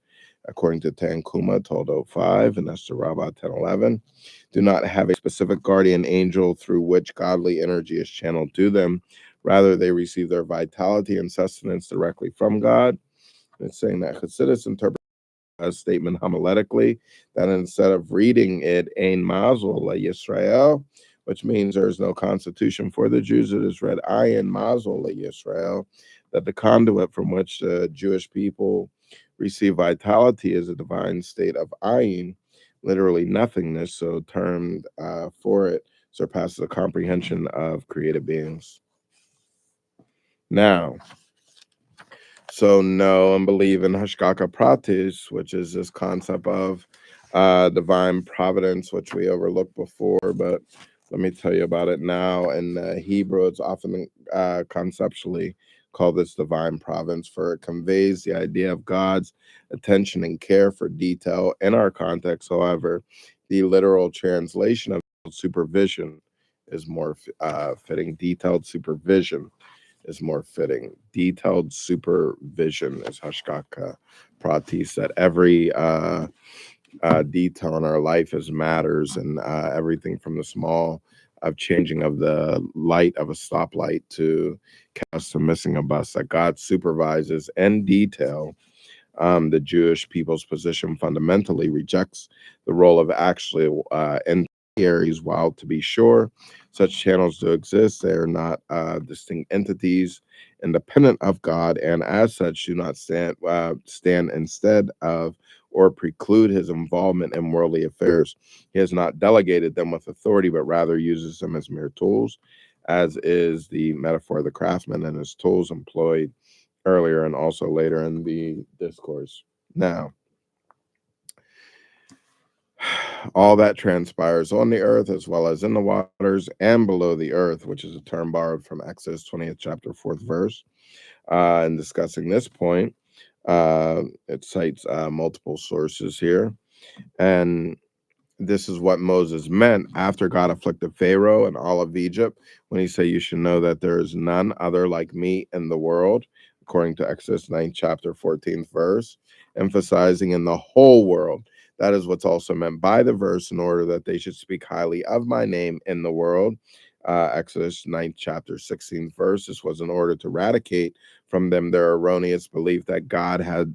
according to Tankuma 1205 and Esther Rabbah 1011, do not have a specific guardian angel through which godly energy is channeled to them. Rather, they receive their vitality and sustenance directly from God. It's saying that Hasidus interprets a statement homiletically, that instead of reading it Ein Mazel La Yisrael, which means there is no constitution for the Jews, it is read Ayin Mazel La Yisrael, that the conduit from which the Jewish people receive vitality is a divine state of Ayin, literally nothingness, so termed for it surpasses the comprehension of created beings. Now, so know and believe in Hashgacha Pratis, which is this concept of divine providence, which we overlooked before, but let me tell you about it now. In Hebrew, it's often conceptually called this divine providence, for it conveys the idea of God's attention and care for detail. In our context, however, the literal translation of supervision is more fitting. Detailed supervision is more fitting. Detailed supervision is Hashgacha Pratis, that every detail in our life is matters, and everything from the small of changing of the light of a stoplight to chaos to missing a bus, that God supervises in detail. The Jewish people's position fundamentally rejects the role of actually intermediaries. While, to be sure, such channels do exist, they are not distinct entities independent of God, and as such do not stand instead of or preclude his involvement in worldly affairs. He has not delegated them with authority, but rather uses them as mere tools, as is the metaphor of the craftsman and his tools employed earlier and also later in the discourse. Now, all that transpires on the earth as well as in the waters and below the earth, which is a term borrowed from Exodus 20th chapter 4th verse. In discussing this point, it cites multiple sources here. And this is what Moses meant after God afflicted Pharaoh and all of Egypt, when he said, you should know that there is none other like me in the world, according to Exodus 9th chapter 14th verse, emphasizing in the whole world. That is what's also meant by the verse, in order that they should speak highly of my name in the world. Exodus 9th chapter 16th verse. This was in order to eradicate from them their erroneous belief that God has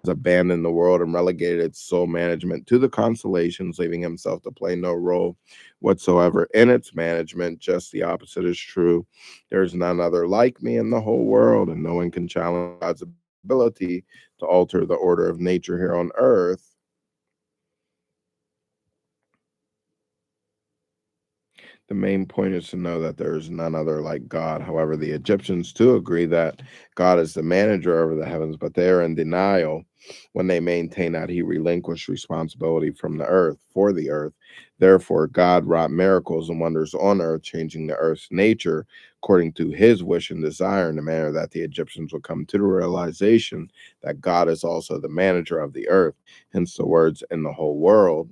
abandoned the world and relegated its sole management to the constellations, leaving himself to play no role whatsoever in its management. Just the opposite is true. There is none other like me in the whole world, and no one can challenge God's ability to alter the order of nature here on earth. The main point is to know that there is none other like God. However, the Egyptians too agree that God is the manager over the heavens, but they are in denial when they maintain that he relinquished responsibility from the earth for the earth. Therefore, God wrought miracles and wonders on earth, changing the earth's nature according to his wish and desire in a manner that the Egyptians would come to the realization that God is also the manager of the earth. Hence the words in the whole world.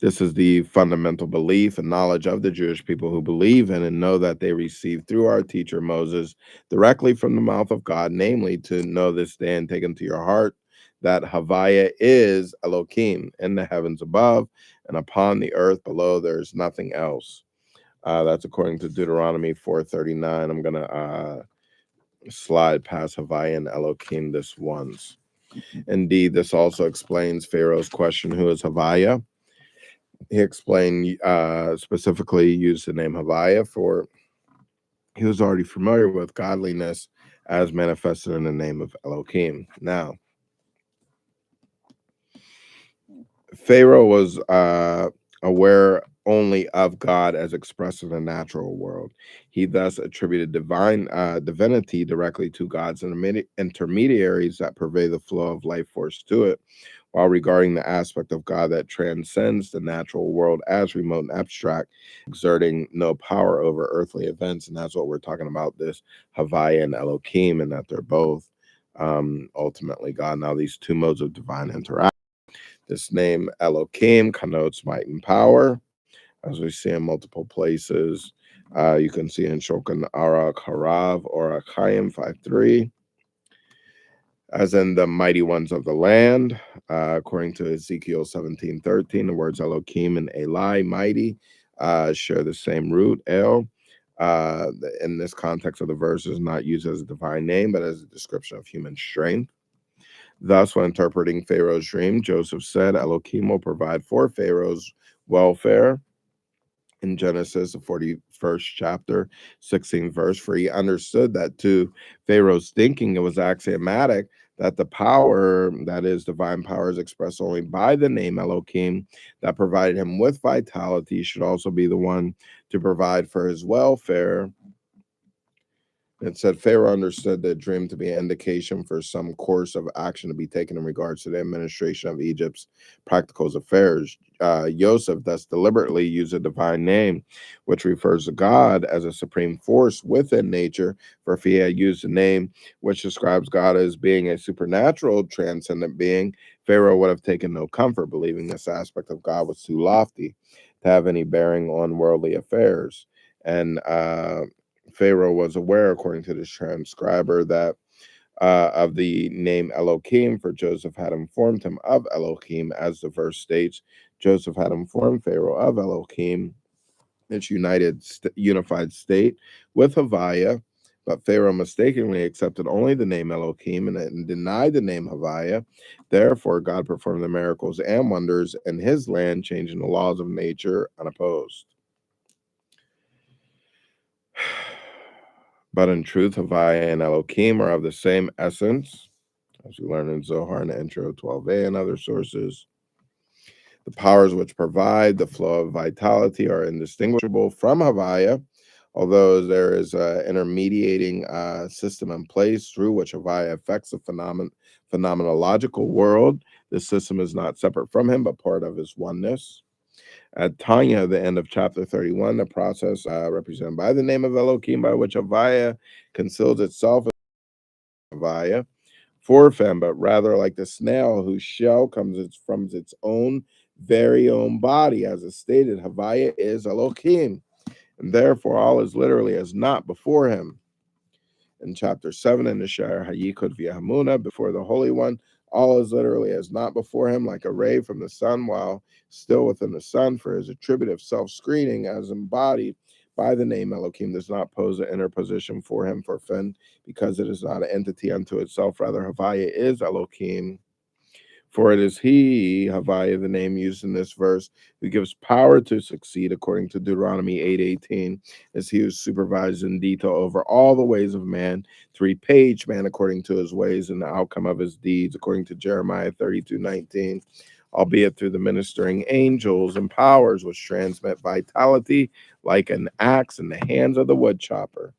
This is the fundamental belief and knowledge of the Jewish people who believe in and know that they received through our teacher Moses directly from the mouth of God, namely to know this day and take into your heart that Havaya is Elohim in the heavens above and upon the earth below. There is nothing else. That's according to Deuteronomy 4:39. I'm going to slide past Havaya and Elohim this once. Indeed, this also explains Pharaoh's question, who is Havaya? He explained specifically used the name Havaya for he was already familiar with godliness as manifested in the name of Elohim. Now, Pharaoh was aware only of God as expressed in the natural world. He thus attributed divine divinity directly to God's intermediaries that purvey the flow of life force to it, while regarding the aspect of God that transcends the natural world as remote and abstract, exerting no power over earthly events. And that's what we're talking about, this Havaya and Elohim, and that they're both ultimately God. Now, these two modes of divine interaction. This name Elohim connotes might and power, as we see in multiple places. You can see in Shulchan Aruch Harav or Achayim 5:3, as in the mighty ones of the land. According to Ezekiel 17:13, the words Elohim and Eli, mighty, share the same root, El. In this context of the verse, is not used as a divine name, but as a description of human strength. Thus, when interpreting Pharaoh's dream, Joseph said, Elohim will provide for Pharaoh's welfare in Genesis, the 41st chapter, 16th verse, for he understood that to Pharaoh's thinking, it was axiomatic that the power, that is, divine power, is expressed only by the name Elohim, that provided him with vitality, should also be the one to provide for his welfare. It said Pharaoh understood the dream to be an indication for some course of action to be taken in regards to the administration of Egypt's practical affairs. Joseph thus deliberately used a divine name, which refers to God as a supreme force within nature. For if he had used a name which describes God as being a supernatural, transcendent being, Pharaoh would have taken no comfort, believing this aspect of God was too lofty to have any bearing on worldly affairs. And Pharaoh was aware, according to this transcriber, that of the name Elohim, for Joseph had informed him of Elohim, as the verse states. Joseph had informed Pharaoh of Elohim, its unified state, with Havaya, but Pharaoh mistakenly accepted only the name Elohim and denied the name Havaya. Therefore, God performed the miracles and wonders in his land, changing the laws of nature unopposed. But in truth, Havaya and Elohim are of the same essence, as we learn in Zohar in the intro 12a and other sources. The powers which provide the flow of vitality are indistinguishable from Havaya, although there is an intermediating system in place through which Havaya affects the phenomenological world. This system is not separate from him, but part of his oneness. At Tanya, the end of chapter 31, the process represented by the name of Elohim, by which Havaya conceals itself as Havaya, for fem, but rather like the snail whose shell comes from its own very own body. As is stated, Havaya is Elohim, and therefore all is literally as not before him. In chapter 7, in the Shire Hayikot V'Hamuna, before the Holy One, all is literally as not before him, like a ray from the sun, while still within the sun, for his attribute of self-screening as embodied by the name Elohim does not pose an interposition for him for Fen, because it is not an entity unto itself. Rather, Havaya is Elohim. For it is he, Havaya, the name used in this verse, who gives power to succeed, according to Deuteronomy 8:18, as he who supervises in detail over all the ways of man, to repay each man according to his ways and the outcome of his deeds, according to Jeremiah 32:19. albeit through the ministering angels and powers which transmit vitality like an axe in the hands of the wood chopper.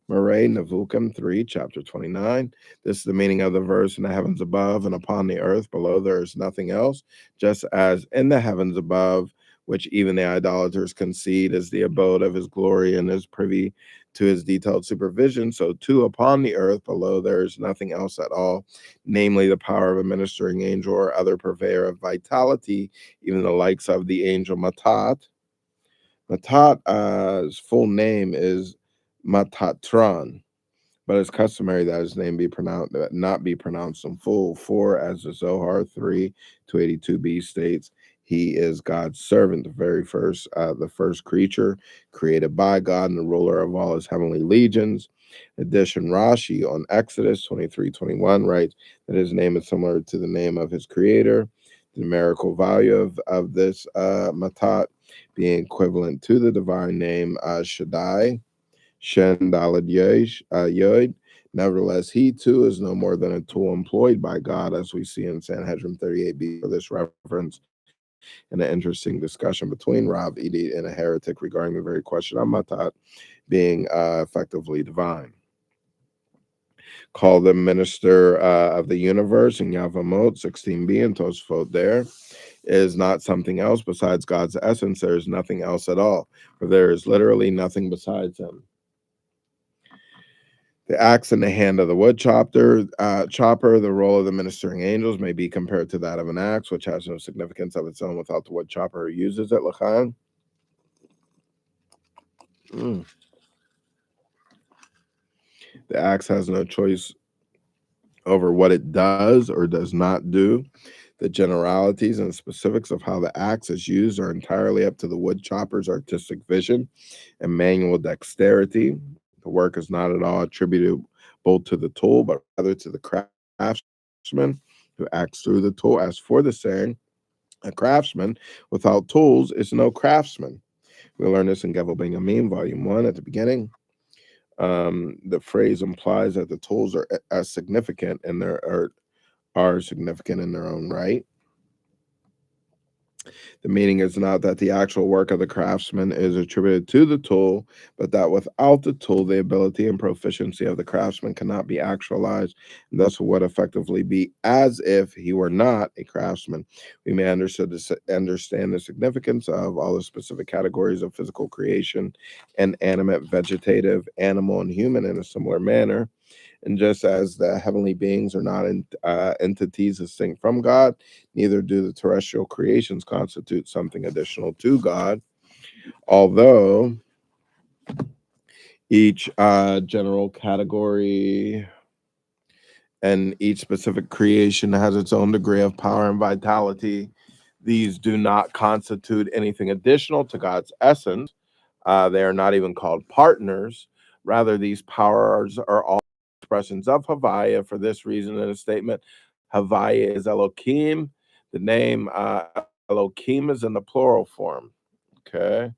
Murray, Nevuchim 3, chapter 29. This is the meaning of the verse: in the heavens above and upon the earth below there is nothing else, just as in the heavens above, which even the idolaters concede is the abode of his glory and is privy to his detailed supervision, so too upon the earth below there is nothing else at all, namely the power of a ministering angel or other purveyor of vitality, even the likes of the angel Matat. Matat's full name is Matatron, but it's customary that his name be pronounced not be pronounced in full. For as the Zohar 3:282b states, he is God's servant, the first creature created by God and the ruler of all his heavenly legions. In addition, Rashi on Exodus 23:21 writes that his name is similar to the name of his creator. The numerical value of this Matat being equivalent to the divine name Shaddai, Shen Dalad Yod. Nevertheless, he too is no more than a tool employed by God, as we see in Sanhedrin 38b. For this reference, and an interesting discussion between Rav Edie and a heretic regarding the very question of Matat being effectively divine. Call the minister of the universe in Yavamot 16b and Tosfot there is not something else besides God's essence. There is nothing else at all, for there is literally nothing besides him. The axe in the hand of the wood chopper, the role of the ministering angels may be compared to that of an axe, which has no significance of its own without the wood chopper who uses it. Lachan. The axe has no choice over what it does or does not do. The generalities and specifics of how the axe is used are entirely up to the wood chopper's artistic vision and manual dexterity. The work is not at all attributable to the tool, but rather to the craftsman who acts through the tool. As for the saying, a craftsman without tools is no craftsman. We learn this in Gevel Benjamin, Volume 1, at the beginning. The phrase implies that the tools are as significant and are significant in their own right. The meaning is not that the actual work of the craftsman is attributed to the tool, but that without the tool, the ability and proficiency of the craftsman cannot be actualized, and thus would effectively be as if he were not a craftsman. We may understand the significance of all the specific categories of physical creation and animate, vegetative, animal, and human in a similar manner. And just as the heavenly beings are not entities distinct from God, neither do the terrestrial creations constitute something additional to God. Although each general category and each specific creation has its own degree of power and vitality, these do not constitute anything additional to God's essence. They are not even called partners. Rather, these powers are all expressions of Havaya. For this reason, in a statement, Havaya is Elohim. The name Elohim is in the plural form. Okay.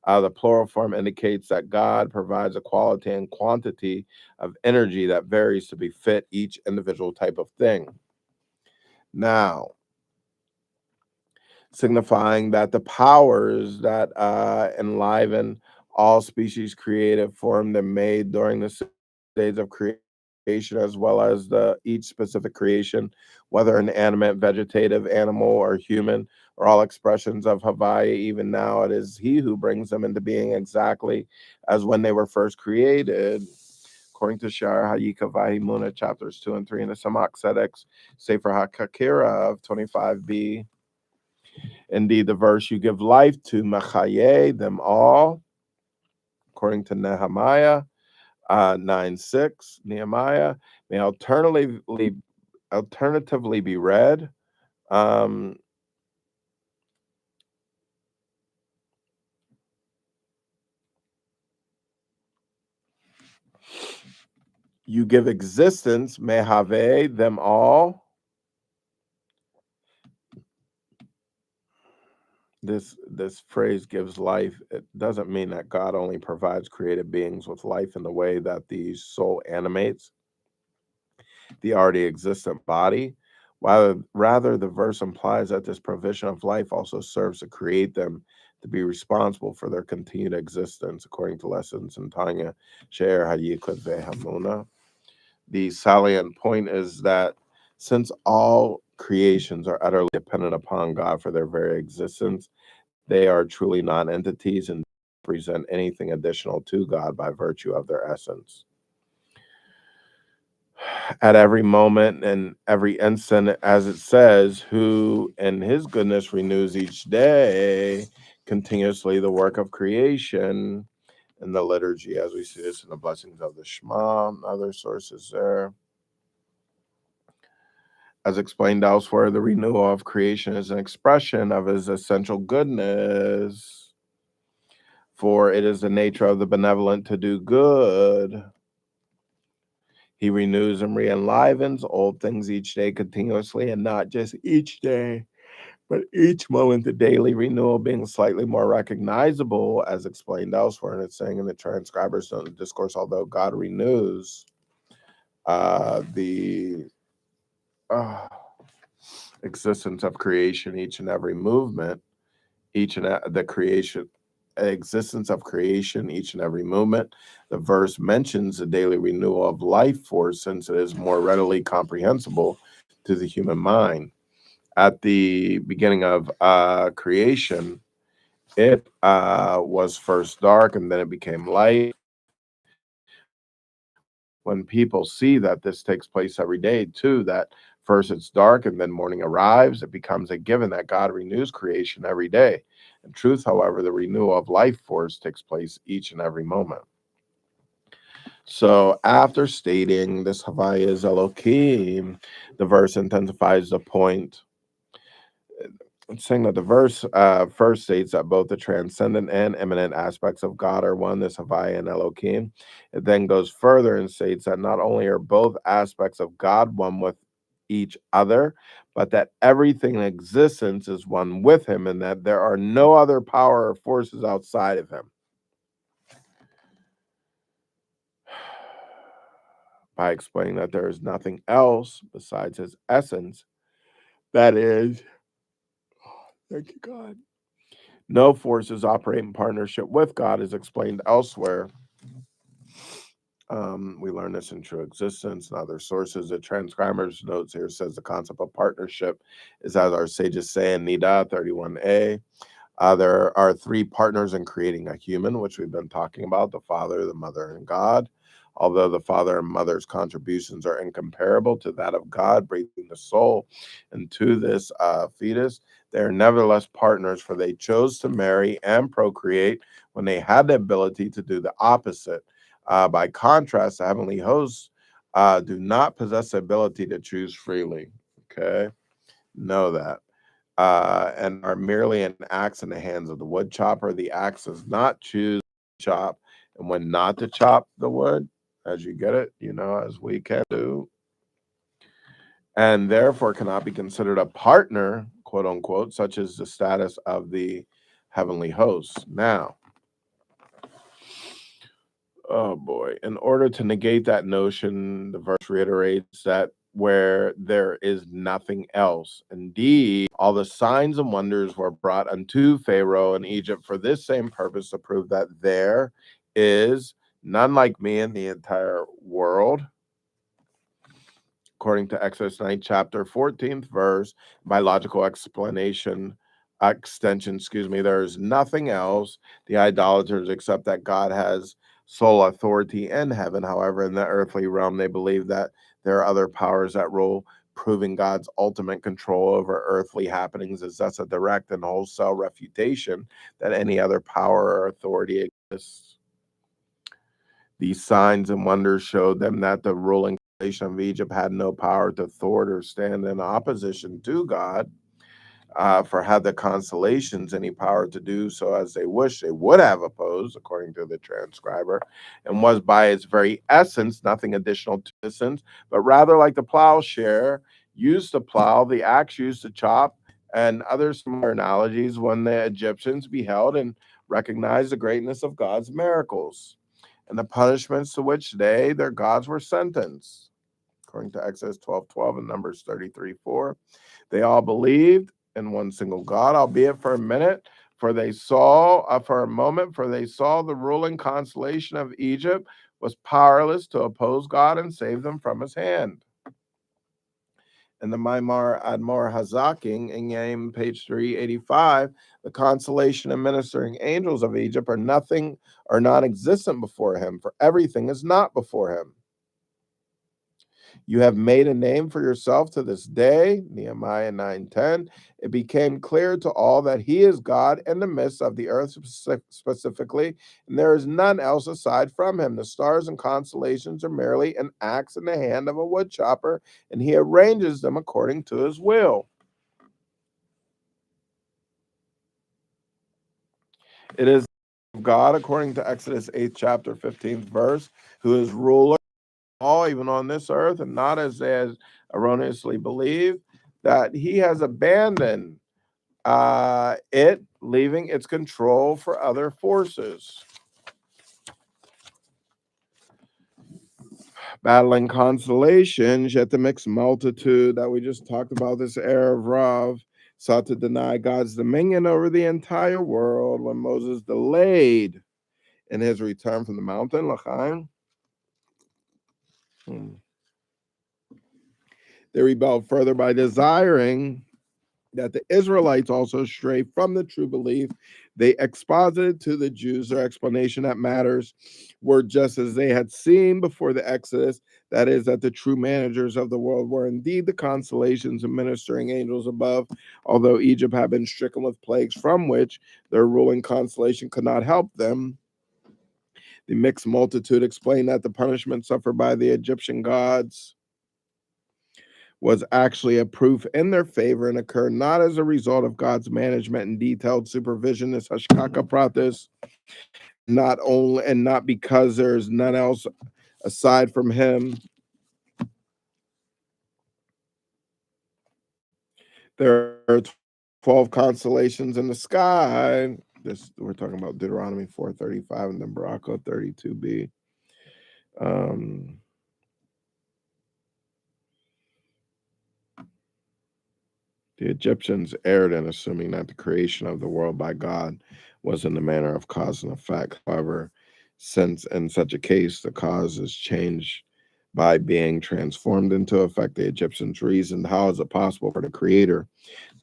The plural form indicates that God provides a quality and quantity of energy that varies to befit each individual type of thing. Now, signifying that the powers that enliven all species created, formed, and made during the stage of creation, as well as each specific creation, whether an animate, vegetative, animal, or human, are all expressions of Havaya. Even now, it is He who brings them into being exactly as when they were first created. According to Shar Hayika Vahimuna, chapters 2 and 3 in the Samak Sedex, Sefer HaKakira of 25b. Indeed, the verse, you give life to Machaye, them all, according to Nehemiah 9:6. Nehemiah may alternatively be read. You give existence, Mehave, them all. This phrase gives life. It doesn't mean that God only provides created beings with life in the way that the soul animates the already existent body. Rather, the verse implies that this provision of life also serves to create them to be responsible for their continued existence, according to lessons in Tanya, She'er Hayikra Hamuna. The salient point is that since all creations are utterly dependent upon God for their very existence, they are truly non-entities and represent anything additional to God by virtue of their essence. At every moment and every instant, as it says, who in his goodness renews each day continuously the work of creation in the liturgy, as we see this in the blessings of the Shema, other sources there. As explained elsewhere, the renewal of creation is an expression of his essential goodness, for it is the nature of the benevolent to do good. He renews and re-enlivens old things each day continuously, and not just each day, but each moment the daily renewal being slightly more recognizable, as explained elsewhere. And it's saying in the transcriber's note of discourse, although God renews the existence of creation, each and every movement, the creation existence of creation, each and every movement. The verse mentions the daily renewal of life force since it is more readily comprehensible to the human mind. At the beginning of creation, it was first dark and then it became light. When people see that this takes place every day, too, that first it's dark and then morning arrives, it becomes a given that God renews creation every day. In truth, however, the renewal of life force takes place each and every moment. So, after stating this Havaya is Elohim, the verse intensifies the point, saying that the verse first states that both the transcendent and immanent aspects of God are one, this Havaya and Elohim. It then goes further and states that not only are both aspects of God one with each other, but that everything in existence is one with him and that there are no other power or forces outside of him. By explaining that there is nothing else besides his essence that is, thank you, God. No forces operate in partnership with God, is explained elsewhere. We learn this in True Existence and other sources. The transcriber's notes here says the concept of partnership is, as our sages say in Nida 31a, there are three partners in creating a human, which we've been talking about, the Father, the Mother, and God. Although the Father and Mother's contributions are incomparable to that of God, breathing the soul into this fetus, they are nevertheless partners, for they chose to marry and procreate when they had the ability to do the opposite. By contrast, the heavenly hosts do not possess the ability to choose freely. Okay, know that. And are merely an axe in the hands of the wood chopper. The axe does not choose to chop and when not to chop the wood, as you get it, as we can do, and therefore cannot be considered a partner, quote unquote, such as the status of the heavenly hosts. Now, oh boy. In order to negate that notion, the verse reiterates that where there is nothing else. Indeed, all the signs and wonders were brought unto Pharaoh in Egypt for this same purpose, to prove that there is none like me in the entire world. According to Exodus 9, chapter 14th verse, by logical extension, there is nothing else the idolaters except that God has sole authority in heaven. However, in the earthly realm, they believe that there are other powers that rule, proving God's ultimate control over earthly happenings is thus a direct and wholesale refutation that any other power or authority exists. These signs and wonders showed them that the ruling nation of Egypt had no power to thwart or stand in opposition to God. For had the constellations any power to do so as they wished, they would have opposed, according to the transcriber, and was by its very essence nothing additional to essence, but rather like the plowshare used to plow, the axe used to chop, and other similar analogies when the Egyptians beheld and recognized the greatness of God's miracles and the punishments to which they, their gods, were sentenced. according to Exodus 12:12 and Numbers 33:4. They all believed in one single God, albeit for a minute, for they saw, for a moment, for they saw the ruling constellation of Egypt was powerless to oppose God and save them from his hand. In the Maimar Admor Hazaking, in Yam, page 385, the constellation and ministering angels of Egypt are nothing, are non-existent before him, for everything is not before him. You have made a name for yourself to this day, Nehemiah 9:10. It became clear to all that he is God in the midst of the earth specifically, and there is none else aside from him. The stars and constellations are merely an axe in the hand of a woodchopper, and he arranges them according to his will. It is God, according to Exodus 8th chapter 15th verse, who is ruler all, even on this earth, and not as they has erroneously believed, that he has abandoned it, leaving its control for other forces. Battling constellations, yet the mixed multitude that we just talked about, this era of Rav, sought to deny God's dominion over the entire world when Moses delayed in his return from the mountain, Lachaim. They rebelled further by desiring that the Israelites also stray from the true belief. They exposited to the Jews their explanation that matters were just as they had seen before the Exodus, that is, that the true managers of the world were indeed the constellations and ministering angels above, although Egypt had been stricken with plagues from which their ruling constellation could not help them. The mixed multitude explained that the punishment suffered by the Egyptian gods was actually a proof in their favor and occurred not as a result of God's management and detailed supervision, as Hashkaka Pratis, not because there's none else aside from him. There are 12 constellations in the sky. This we're talking about Deuteronomy 4:35 and then Barakah 32b. The Egyptians erred in assuming that the creation of the world by God was in the manner of cause and effect. However, since in such a case the cause is changed by being transformed into effect, the Egyptians reasoned, how is it possible for the Creator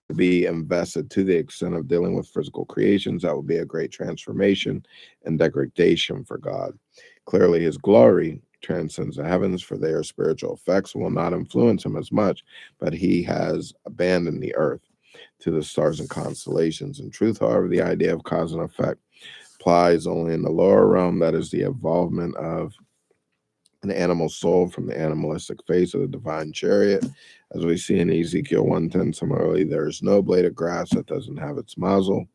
to be invested to the extent of dealing with physical creations? That would be a great transformation and degradation for God. Clearly, his glory transcends the heavens, for their spiritual effects will not influence him as much, but he has abandoned the earth to the stars and constellations. In truth, however, the idea of cause and effect applies only in the lower realm, that is, the involvement of an animal soul from the animalistic face of the divine chariot. As we see in Ezekiel 1:10, similarly, there is no blade of grass that doesn't have its muzzle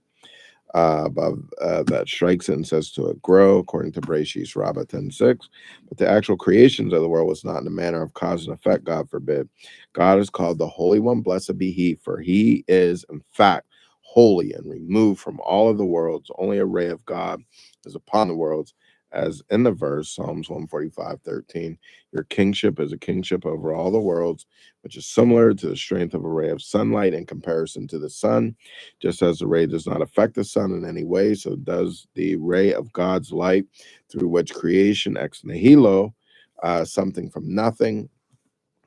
above that strikes it and says to it, grow, according to Bereshit Rabbah 10:6. But the actual creations of the world was not in the manner of cause and effect, God forbid. God is called the Holy One, blessed be he, for he is, in fact, holy and removed from all of the worlds. Only a ray of God is upon the worlds, as in the verse, Psalms 145:13. Your kingship is a kingship over all the worlds, which is similar to the strength of a ray of sunlight in comparison to the sun. Just as the ray does not affect the sun in any way, so does the ray of God's light, through which creation ex nihilo, something from nothing,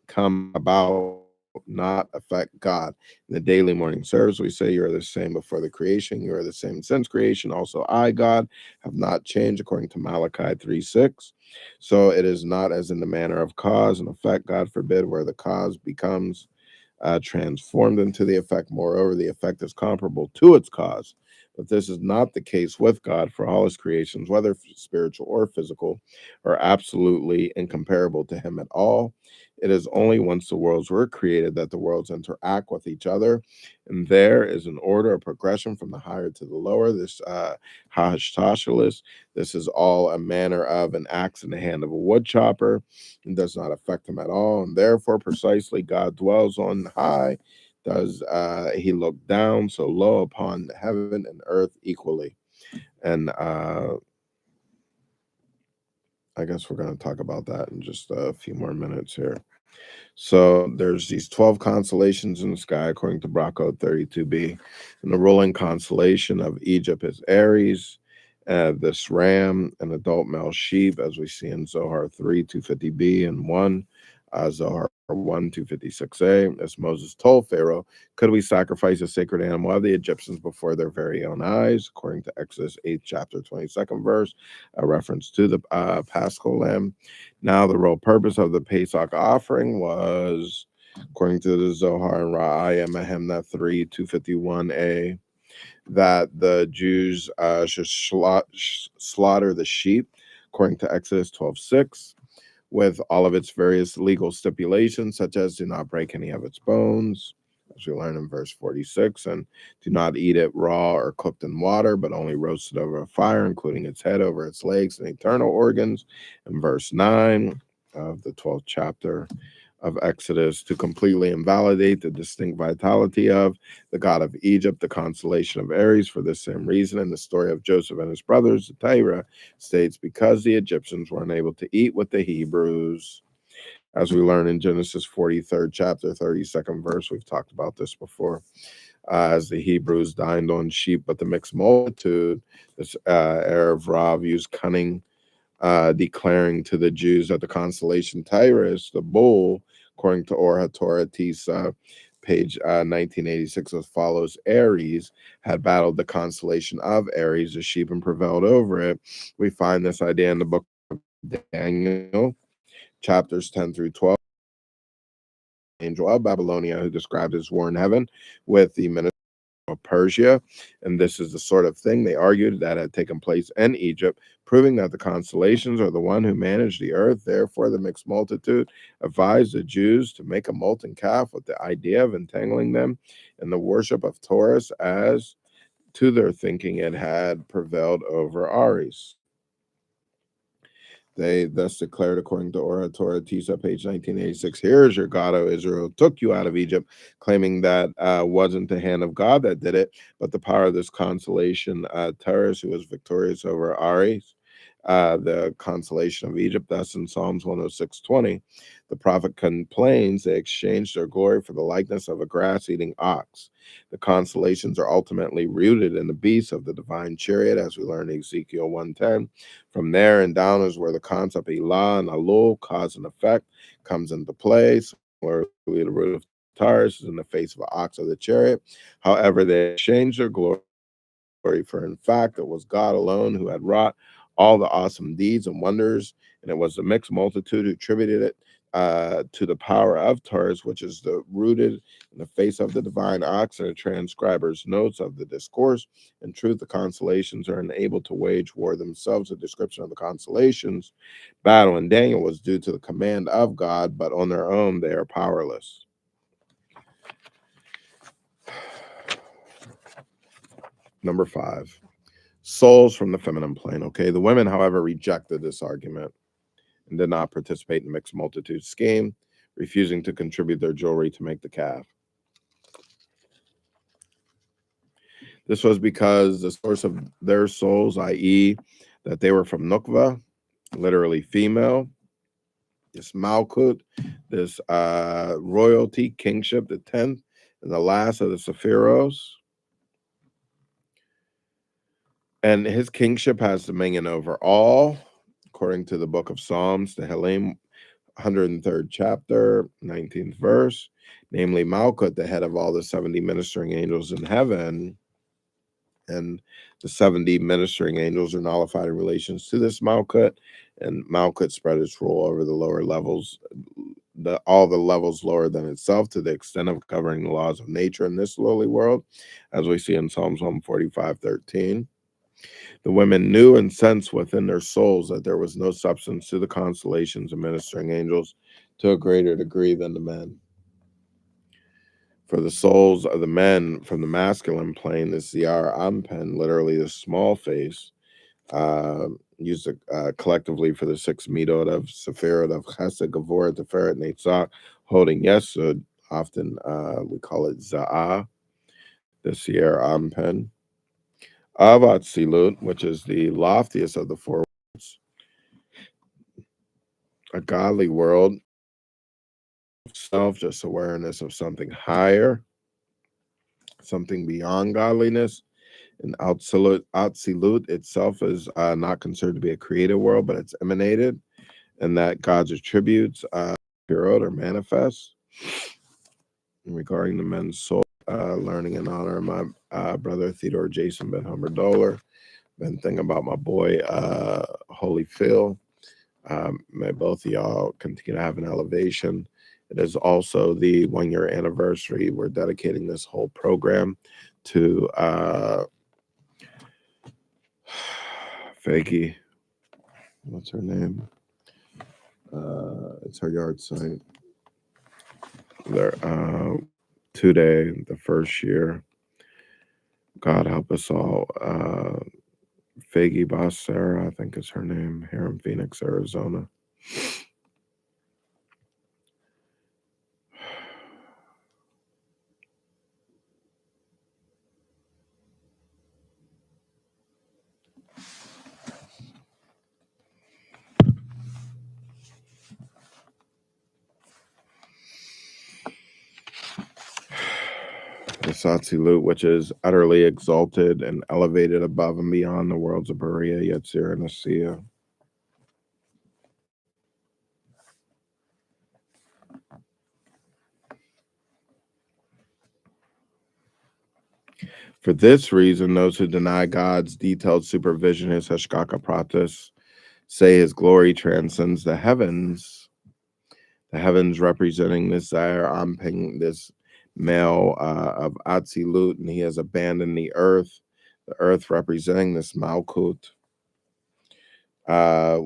come about, not affect God. In the daily morning service, we say, you are the same before the creation, you are the same since creation. Also, I, God, have not changed, according to Malachi 3:6. So it is not as in the manner of cause and effect, God forbid, where the cause becomes transformed into the effect. Moreover, the effect is comparable to its cause. But this is not the case with God, for all his creations, whether spiritual or physical, are absolutely incomparable to him at all. It is only once the worlds were created that the worlds interact with each other, and there is an order, a progression from the higher to the lower. This Hashtashalis, this is all a manner of an axe in the hand of a woodchopper, and does not affect him at all. And therefore, precisely, God dwells on high. Does he look down so low upon heaven and earth equally? And I guess we're going to talk about that in just a few more minutes here. So there's these 12 constellations in the sky, according to Bracco 32b. And the ruling constellation of Egypt is Aries, this ram, an adult male sheep, as we see in Zohar 3, 250b, and 1, Zohar 1, 256a. As Moses told Pharaoh, could we sacrifice a sacred animal of the Egyptians before their very own eyes? According to Exodus 8, chapter 22nd verse, a reference to the Paschal lamb. Now, the real purpose of the Pesach offering was, according to the Zohar and Ra'aya Mehemna 3, 251a, that the Jews should slaughter the sheep, according to Exodus 12:6, with all of its various legal stipulations, such as do not break any of its bones, as we learn in verse 46, and do not eat it raw or cooked in water, but only roasted over a fire, including its head over its legs and internal organs, in verse 9 of the 12th chapter of Exodus, to completely invalidate the distinct vitality of the god of Egypt, the constellation of Aries. For this same reason, in the story of Joseph and his brothers, the Torah states, because the Egyptians were unable to eat with the Hebrews, as we learn in Genesis 43rd chapter, 32nd verse. We've talked about this before. As the Hebrews dined on sheep, but the mixed multitude, this Erev Rav used cunning, declaring to the Jews that the constellation Tyrus, the bull, according to Or HaTorah Tisa, page 1986, as follows: Aries had battled the constellation of Aries, the sheep, and prevailed over it. We find this idea in the book of Daniel, chapters 10 through 12. Angel of Babylonia, who described his war in heaven with the minister of Persia. And this is the sort of thing they argued that had taken place in Egypt, proving that the constellations are the one who managed the earth. Therefore, the mixed multitude advised the Jews to make a molten calf with the idea of entangling them in the worship of Taurus, as to their thinking it had prevailed over Aries. They thus declared, according to Or Torah Tisa, page 1986, here is your God, O Israel, took you out of Egypt, claiming that wasn't the hand of God that did it, but the power of this constellation, Taurus, who was victorious over Aries, the constellation of Egypt. Thus, in Psalms 106:20, the prophet complains they exchanged their glory for the likeness of a grass-eating ox. The constellations are ultimately rooted in the beast of the divine chariot, as we learn in Ezekiel 1:10. From there and down is where the concept of Elah and Alul, cause and effect, comes into play. Similarly, the root of Taurus is in the face of an ox of the chariot. However, they exchanged their glory, for in fact it was God alone who had wrought all the awesome deeds and wonders, and it was the mixed multitude who attributed it to the power of Taurus, which is the rooted in the face of the divine ox. And the transcriber's notes of the discourse. In truth, the constellations are unable to wage war themselves. The description of the constellations battle in Daniel was due to the command of God, but on their own they are powerless. Number 5. Souls from the feminine plane. Okay, the women, however, rejected this argument and did not participate in the mixed multitude scheme, refusing to contribute their jewelry to make the calf. This was because the source of their souls, i.e., that they were from Nukva, literally female, this Malkut, this royalty, kingship, the 10th and the last of the Sephiros. And his kingship has dominion over all, according to the book of Psalms, the Tehillim 103rd chapter, 19th verse, namely Malkut, the head of all the 70 ministering angels in heaven. And the 70 ministering angels are nullified in relations to this Malkut, and Malkut spread its rule over the lower levels, all the levels lower than itself, to the extent of governing the laws of nature in this lowly world, as we see in Psalms 145:13. The women knew and sensed within their souls that there was no substance to the constellations and ministering angels to a greater degree than the men. For the souls of the men from the masculine plane, the Ziyar Ampen, literally the small face, used collectively for the 6 midot of Sephirot of Chesed, Gavor, Tiferet, Netzach, holding Yesud, often we call it Za'ah, the Ziyar Ampen. Of Atzilut, which is the loftiest of the 4 worlds, a godly world, just awareness of something higher, something beyond godliness. And Atzilut itself is not considered to be a created world, but it's emanated, and that God's attributes appear out or manifest. And regarding the men's soul, learning in honor of my brother Theodore Jason Ben Humber Doler. Been thinking about my boy Holy Phil. May both of y'all continue to have an elevation. It is also the 1-year anniversary. We're dedicating this whole program to Fakey. What's her name? It's her yard site. There, today, the first year. God help us all. Faggy Boss Sarah, I think is her name, here in Phoenix, Arizona. The Satzilut, which is utterly exalted and elevated above and beyond the worlds of Berea, Yetzir, and Asiya. For this reason, those who deny God's detailed supervision, his Hashkaka Pratis, say his glory transcends the heavens representing this Zaire Amping, this male of Atzilut, and he has abandoned the earth representing this Malkut.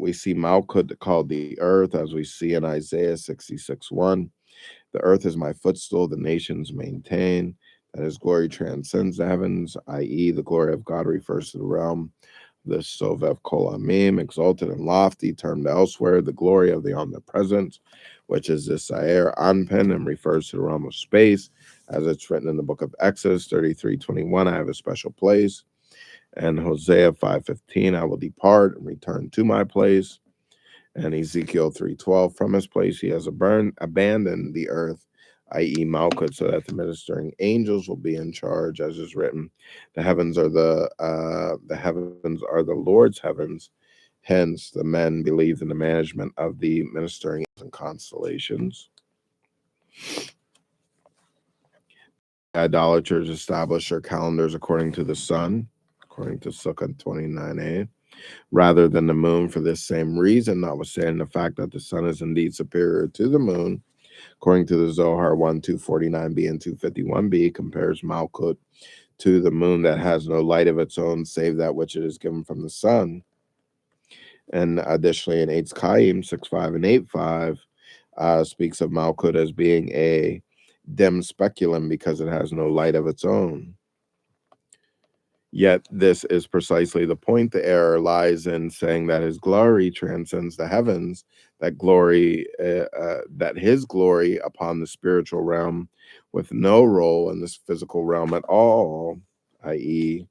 We see Malkut called the earth, as we see in Isaiah 66:1. The earth is my footstool, the nations maintain that his glory transcends the heavens, i.e., the glory of God refers to the realm, the Sovev Kol Amim, exalted and lofty, termed elsewhere, the glory of the omnipresent, which is the Saer Anpen, and refers to the realm of space, as it's written in the book of Exodus 33:21. I have a special place. And Hosea 5:15, I will depart and return to my place. And Ezekiel 3:12, from his place he has abandoned the earth, i.e. Malkut, so that the ministering angels will be in charge, as is written. The heavens are the Lord's heavens. Hence, the men believed in the management of the ministering and constellations. Idolaters establish their calendars according to the sun, according to Sukkah 29a, rather than the moon for this same reason, notwithstanding the fact that the sun is indeed superior to the moon. According to the Zohar 1:249b and 251b, compares Malkut to the moon that has no light of its own save that which it is given from the sun. And additionally, in Eitz Chaim 6:5 and 8:5, speaks of Malkut as being a dim speculum because it has no light of its own. Yet this is precisely the point. The error lies in saying that his glory transcends the heavens, that his glory upon the spiritual realm with no role in this physical realm at all, i.e.,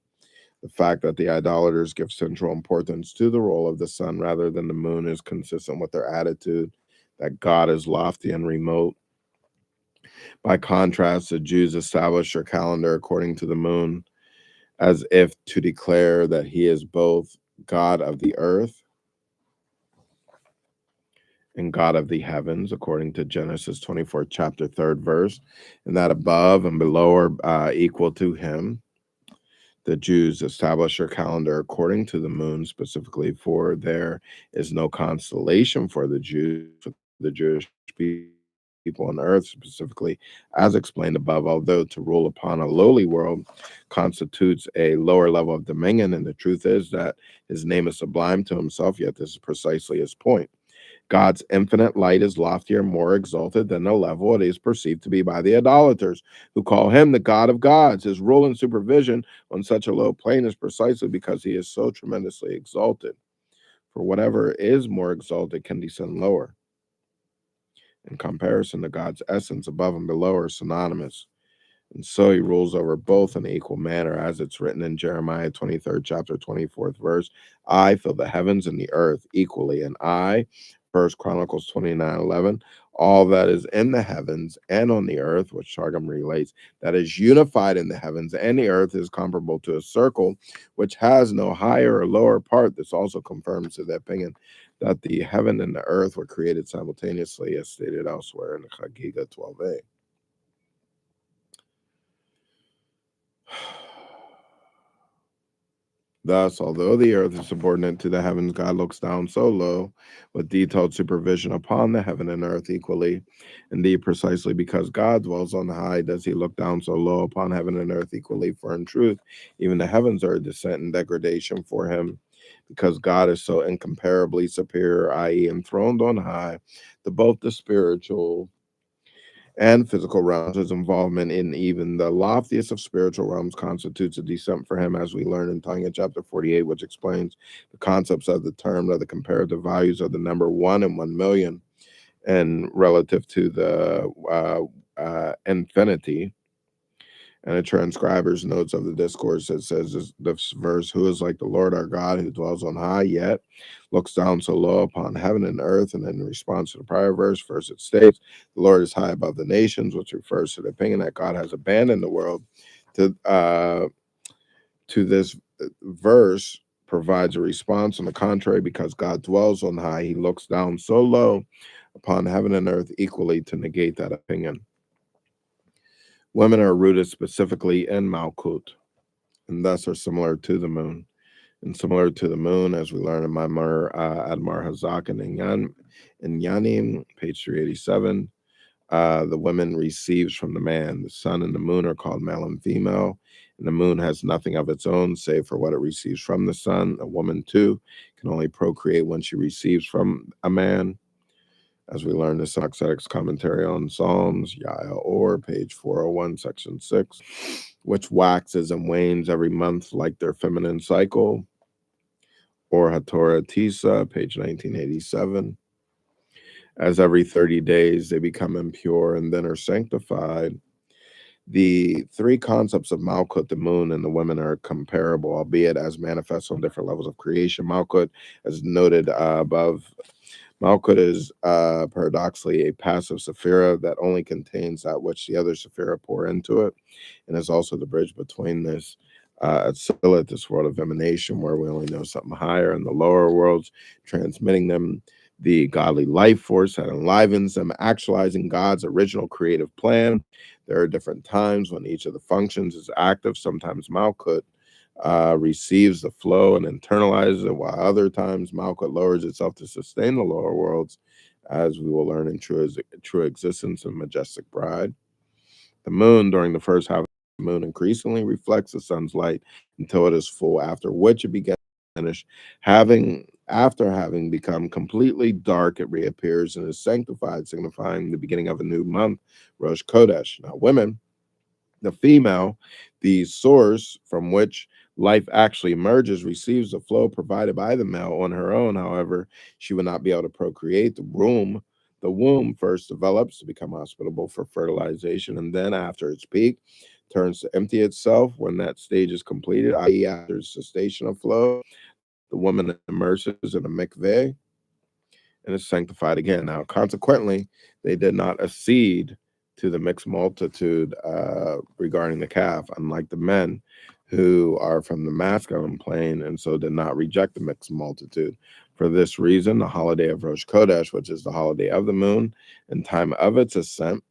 the fact that the idolaters give central importance to the role of the sun rather than the moon is consistent with their attitude that God is lofty and remote. By contrast, the Jews establish their calendar according to the moon, as if to declare that he is both God of the earth and God of the heavens, according to Genesis 24, chapter 3rd verse, and that above and below are equal to him. The Jews establish their calendar according to the moon, specifically, for there is no constellation for the Jews, for the Jewish people on earth, specifically, as explained above, although to rule upon a lowly world constitutes a lower level of dominion, and the truth is that his name is sublime to himself, yet this is precisely his point. God's infinite light is loftier and more exalted than the level it is perceived to be by the idolaters, who call him the God of gods. His rule and supervision on such a low plane is precisely because he is so tremendously exalted. For whatever is more exalted can descend lower. In comparison to God's essence, above and below are synonymous. And so he rules over both in equal manner, as it's written in Jeremiah 23rd chapter 24th verse. I fill the heavens and the earth equally, and I, 1 Chronicles 29:11, all that is in the heavens and on the earth, which Targum relates, that is unified in the heavens and the earth is comparable to a circle, which has no higher or lower part. This also confirms to the opinion that the heaven and the earth were created simultaneously, as stated elsewhere in Chagiga 12a. Thus, although the earth is subordinate to the heavens, God looks down so low with detailed supervision upon the heaven and earth equally. Indeed, precisely because God dwells on high, does he look down so low upon heaven and earth equally. For in truth, even the heavens are a descent and degradation for him, because God is so incomparably superior, i.e., enthroned on high, to both the spiritual and physical realms. His involvement in even the loftiest of spiritual realms constitutes a descent for him, as we learn in Tanya chapter 48, which explains the concepts of the term of the comparative values of the number 1 and 1 million, and relative to the infinity. And a transcriber's notes of the discourse that says this verse, who is like the Lord our God, who dwells on high, yet looks down so low upon heaven and earth. And in response to the prior verse, first it states, the Lord is high above the nations, which refers to the opinion that God has abandoned the world. To this verse provides a response on the contrary, because God dwells on high, he looks down so low upon heaven and earth equally, to negate that opinion. Women are rooted specifically in Malkut, and thus are similar to the moon. And similar to the moon, as we learn in Maimar Admar Hazak and in Yanim, page 387, the woman receives from the man. The sun and the moon are called male and female, and the moon has nothing of its own save for what it receives from the sun. A woman, too, can only procreate when she receives from a man, as we learn the Soxetics commentary on Psalms, Yael Or, page 401, section 6, which waxes and wanes every month like their feminine cycle, or Hatorah Tisa, page 1987. As every 30 days they become impure and then are sanctified. The three concepts of Malkut, the moon, and the women are comparable, albeit as manifest on different levels of creation. Malkut, as noted above, Malkut is paradoxically a passive sephira that only contains that which the other sephira pour into it, and is also the bridge between this Atzillah, this world of emanation, where we only know something higher, and the lower worlds, transmitting them the godly life force that enlivens them, actualizing God's original creative plan. There are different times when each of the functions is active. Sometimes Malkut receives the flow and internalizes it, while other times Malkut lowers itself to sustain the lower worlds, as we will learn in True Existence and Majestic Bride. The moon, during the first half of the moon, increasingly reflects the sun's light until it is full, after which it begins to vanish. After having become completely dark, it reappears and is sanctified, signifying the beginning of a new month, Rosh Chodesh. Now, women, the female, the source from which life actually emerges, receives the flow provided by the male on her own. However, she would not be able to procreate. The womb first develops to become hospitable for fertilization, and then after its peak, turns to empty itself. When that stage is completed, i.e., after cessation of flow, the woman immerses in a mikveh and is sanctified again. Now, consequently, they did not accede to the mixed multitude regarding the calf, unlike the men who are from the masculine plane, and so did not reject the mixed multitude. For this reason, the holiday of Rosh Chodesh, which is the holiday of the moon and time of its ascent,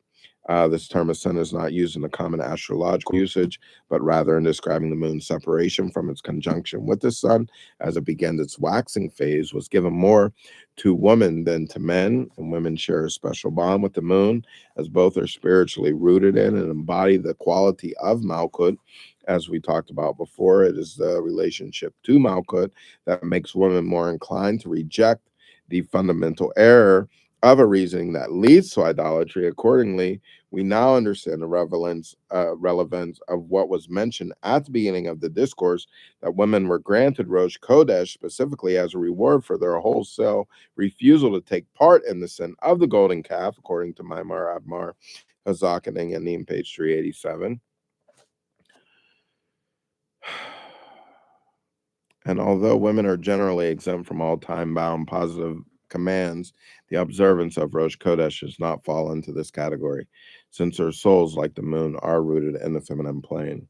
this term ascent is not used in the common astrological usage, but rather in describing the moon's separation from its conjunction with the sun as it begins its waxing phase, was given more to women than to men, and women share a special bond with the moon, as both are spiritually rooted in and embody the quality of Malkut. As we talked about before, it is the relationship to Malkut that makes women more inclined to reject the fundamental error of a reasoning that leads to idolatry. Accordingly, we now understand the relevance of what was mentioned at the beginning of the discourse, that women were granted Rosh Kodesh specifically as a reward for their wholesale refusal to take part in the sin of the golden calf, according to Maimar Abmar Hazak and Yanim, page 387. And although women are generally exempt from all time-bound positive commands, the observance of Rosh Kodesh does not fall into this category, since our souls, like the moon, are rooted in the feminine plane.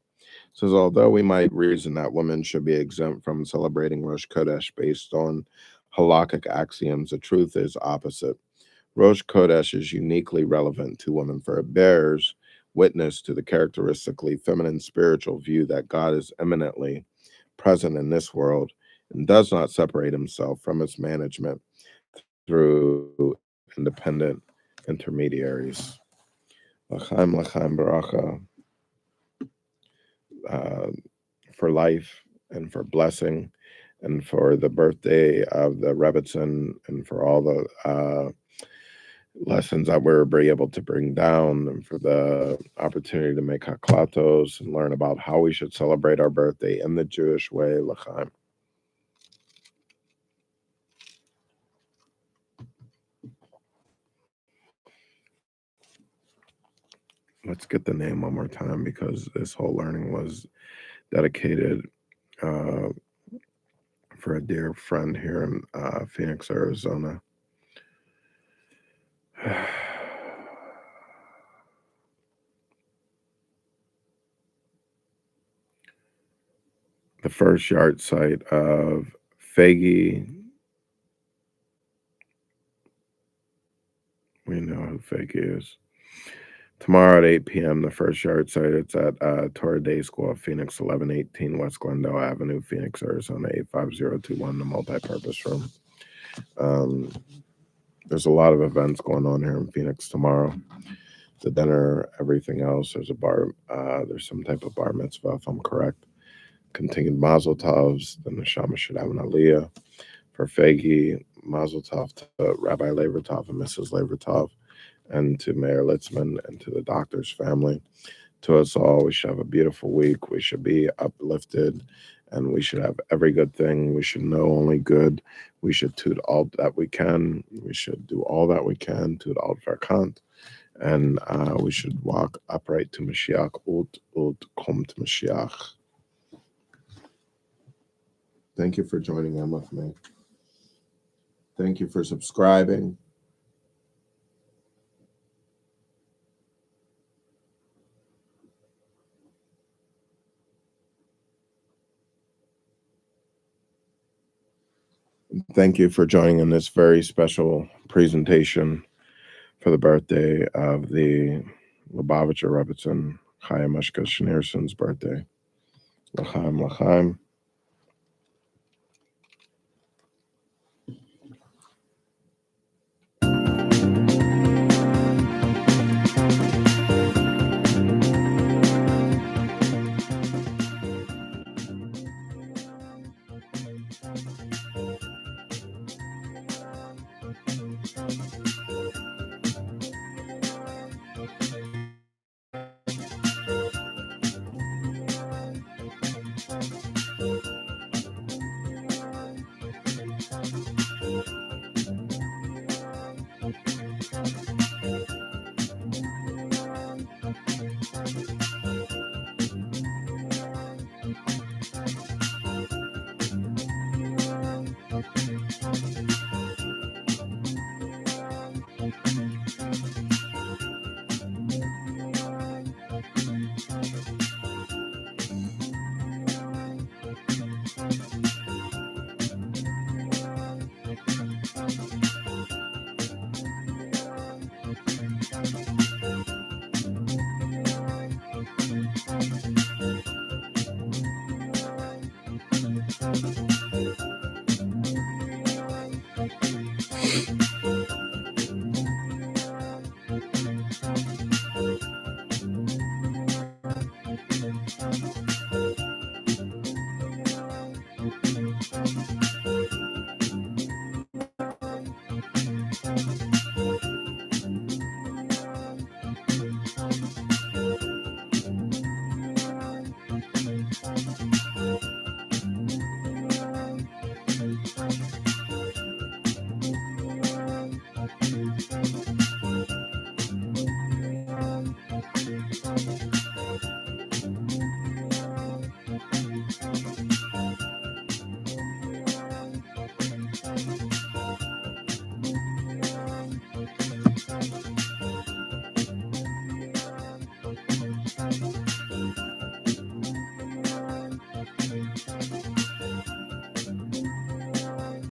Says, although we might reason that women should be exempt from celebrating Rosh Kodesh based on halakhic axioms, the truth is opposite. Rosh Kodesh is uniquely relevant to women, for it bears witness to the characteristically feminine spiritual view that God is eminently present in this world and does not separate himself from its management through independent intermediaries. L'chaim, l'chaim, baracha, for life and for blessing and for the birthday of the Rebbitzin and for all the lessons that we're able to bring down and for the opportunity to make haklatos and learn about how we should celebrate our birthday in the Jewish way. L'chaim. Let's get the name one more time because this whole learning was dedicated for a dear friend here in Phoenix, Arizona. The first yard site of Fagi. We know who Fagi is. Tomorrow at 8 p.m., the first yard site, it's at Torah Day School of Phoenix, 1118 West Glendale Avenue, Phoenix, Arizona, 85021, the multi-purpose room. There's a lot of events going on here in Phoenix tomorrow. The dinner, everything else. There's a bar, there's some type of bar mitzvah, if I'm correct. Continued mazel tovs, the neshama should have an aliyah. For Fagi, mazel tov to Rabbi Levertov and Mrs. Levertov, and to Mayor Litzman and to the doctor's family. To us all, we should have a beautiful week. We should be uplifted, and we should have every good thing. We should know only good. We should do all that we can. We should do all that we can to all verkant, and we should walk upright to Mashiach ut kommt Mashiach. Thank you for joining in with me. Thank you for subscribing. Thank you for joining in this very special presentation for the birthday of the Lubavitcher Rebbitzin, Chaim Meshka Schneerson's birthday. L'chaim, l'chaim.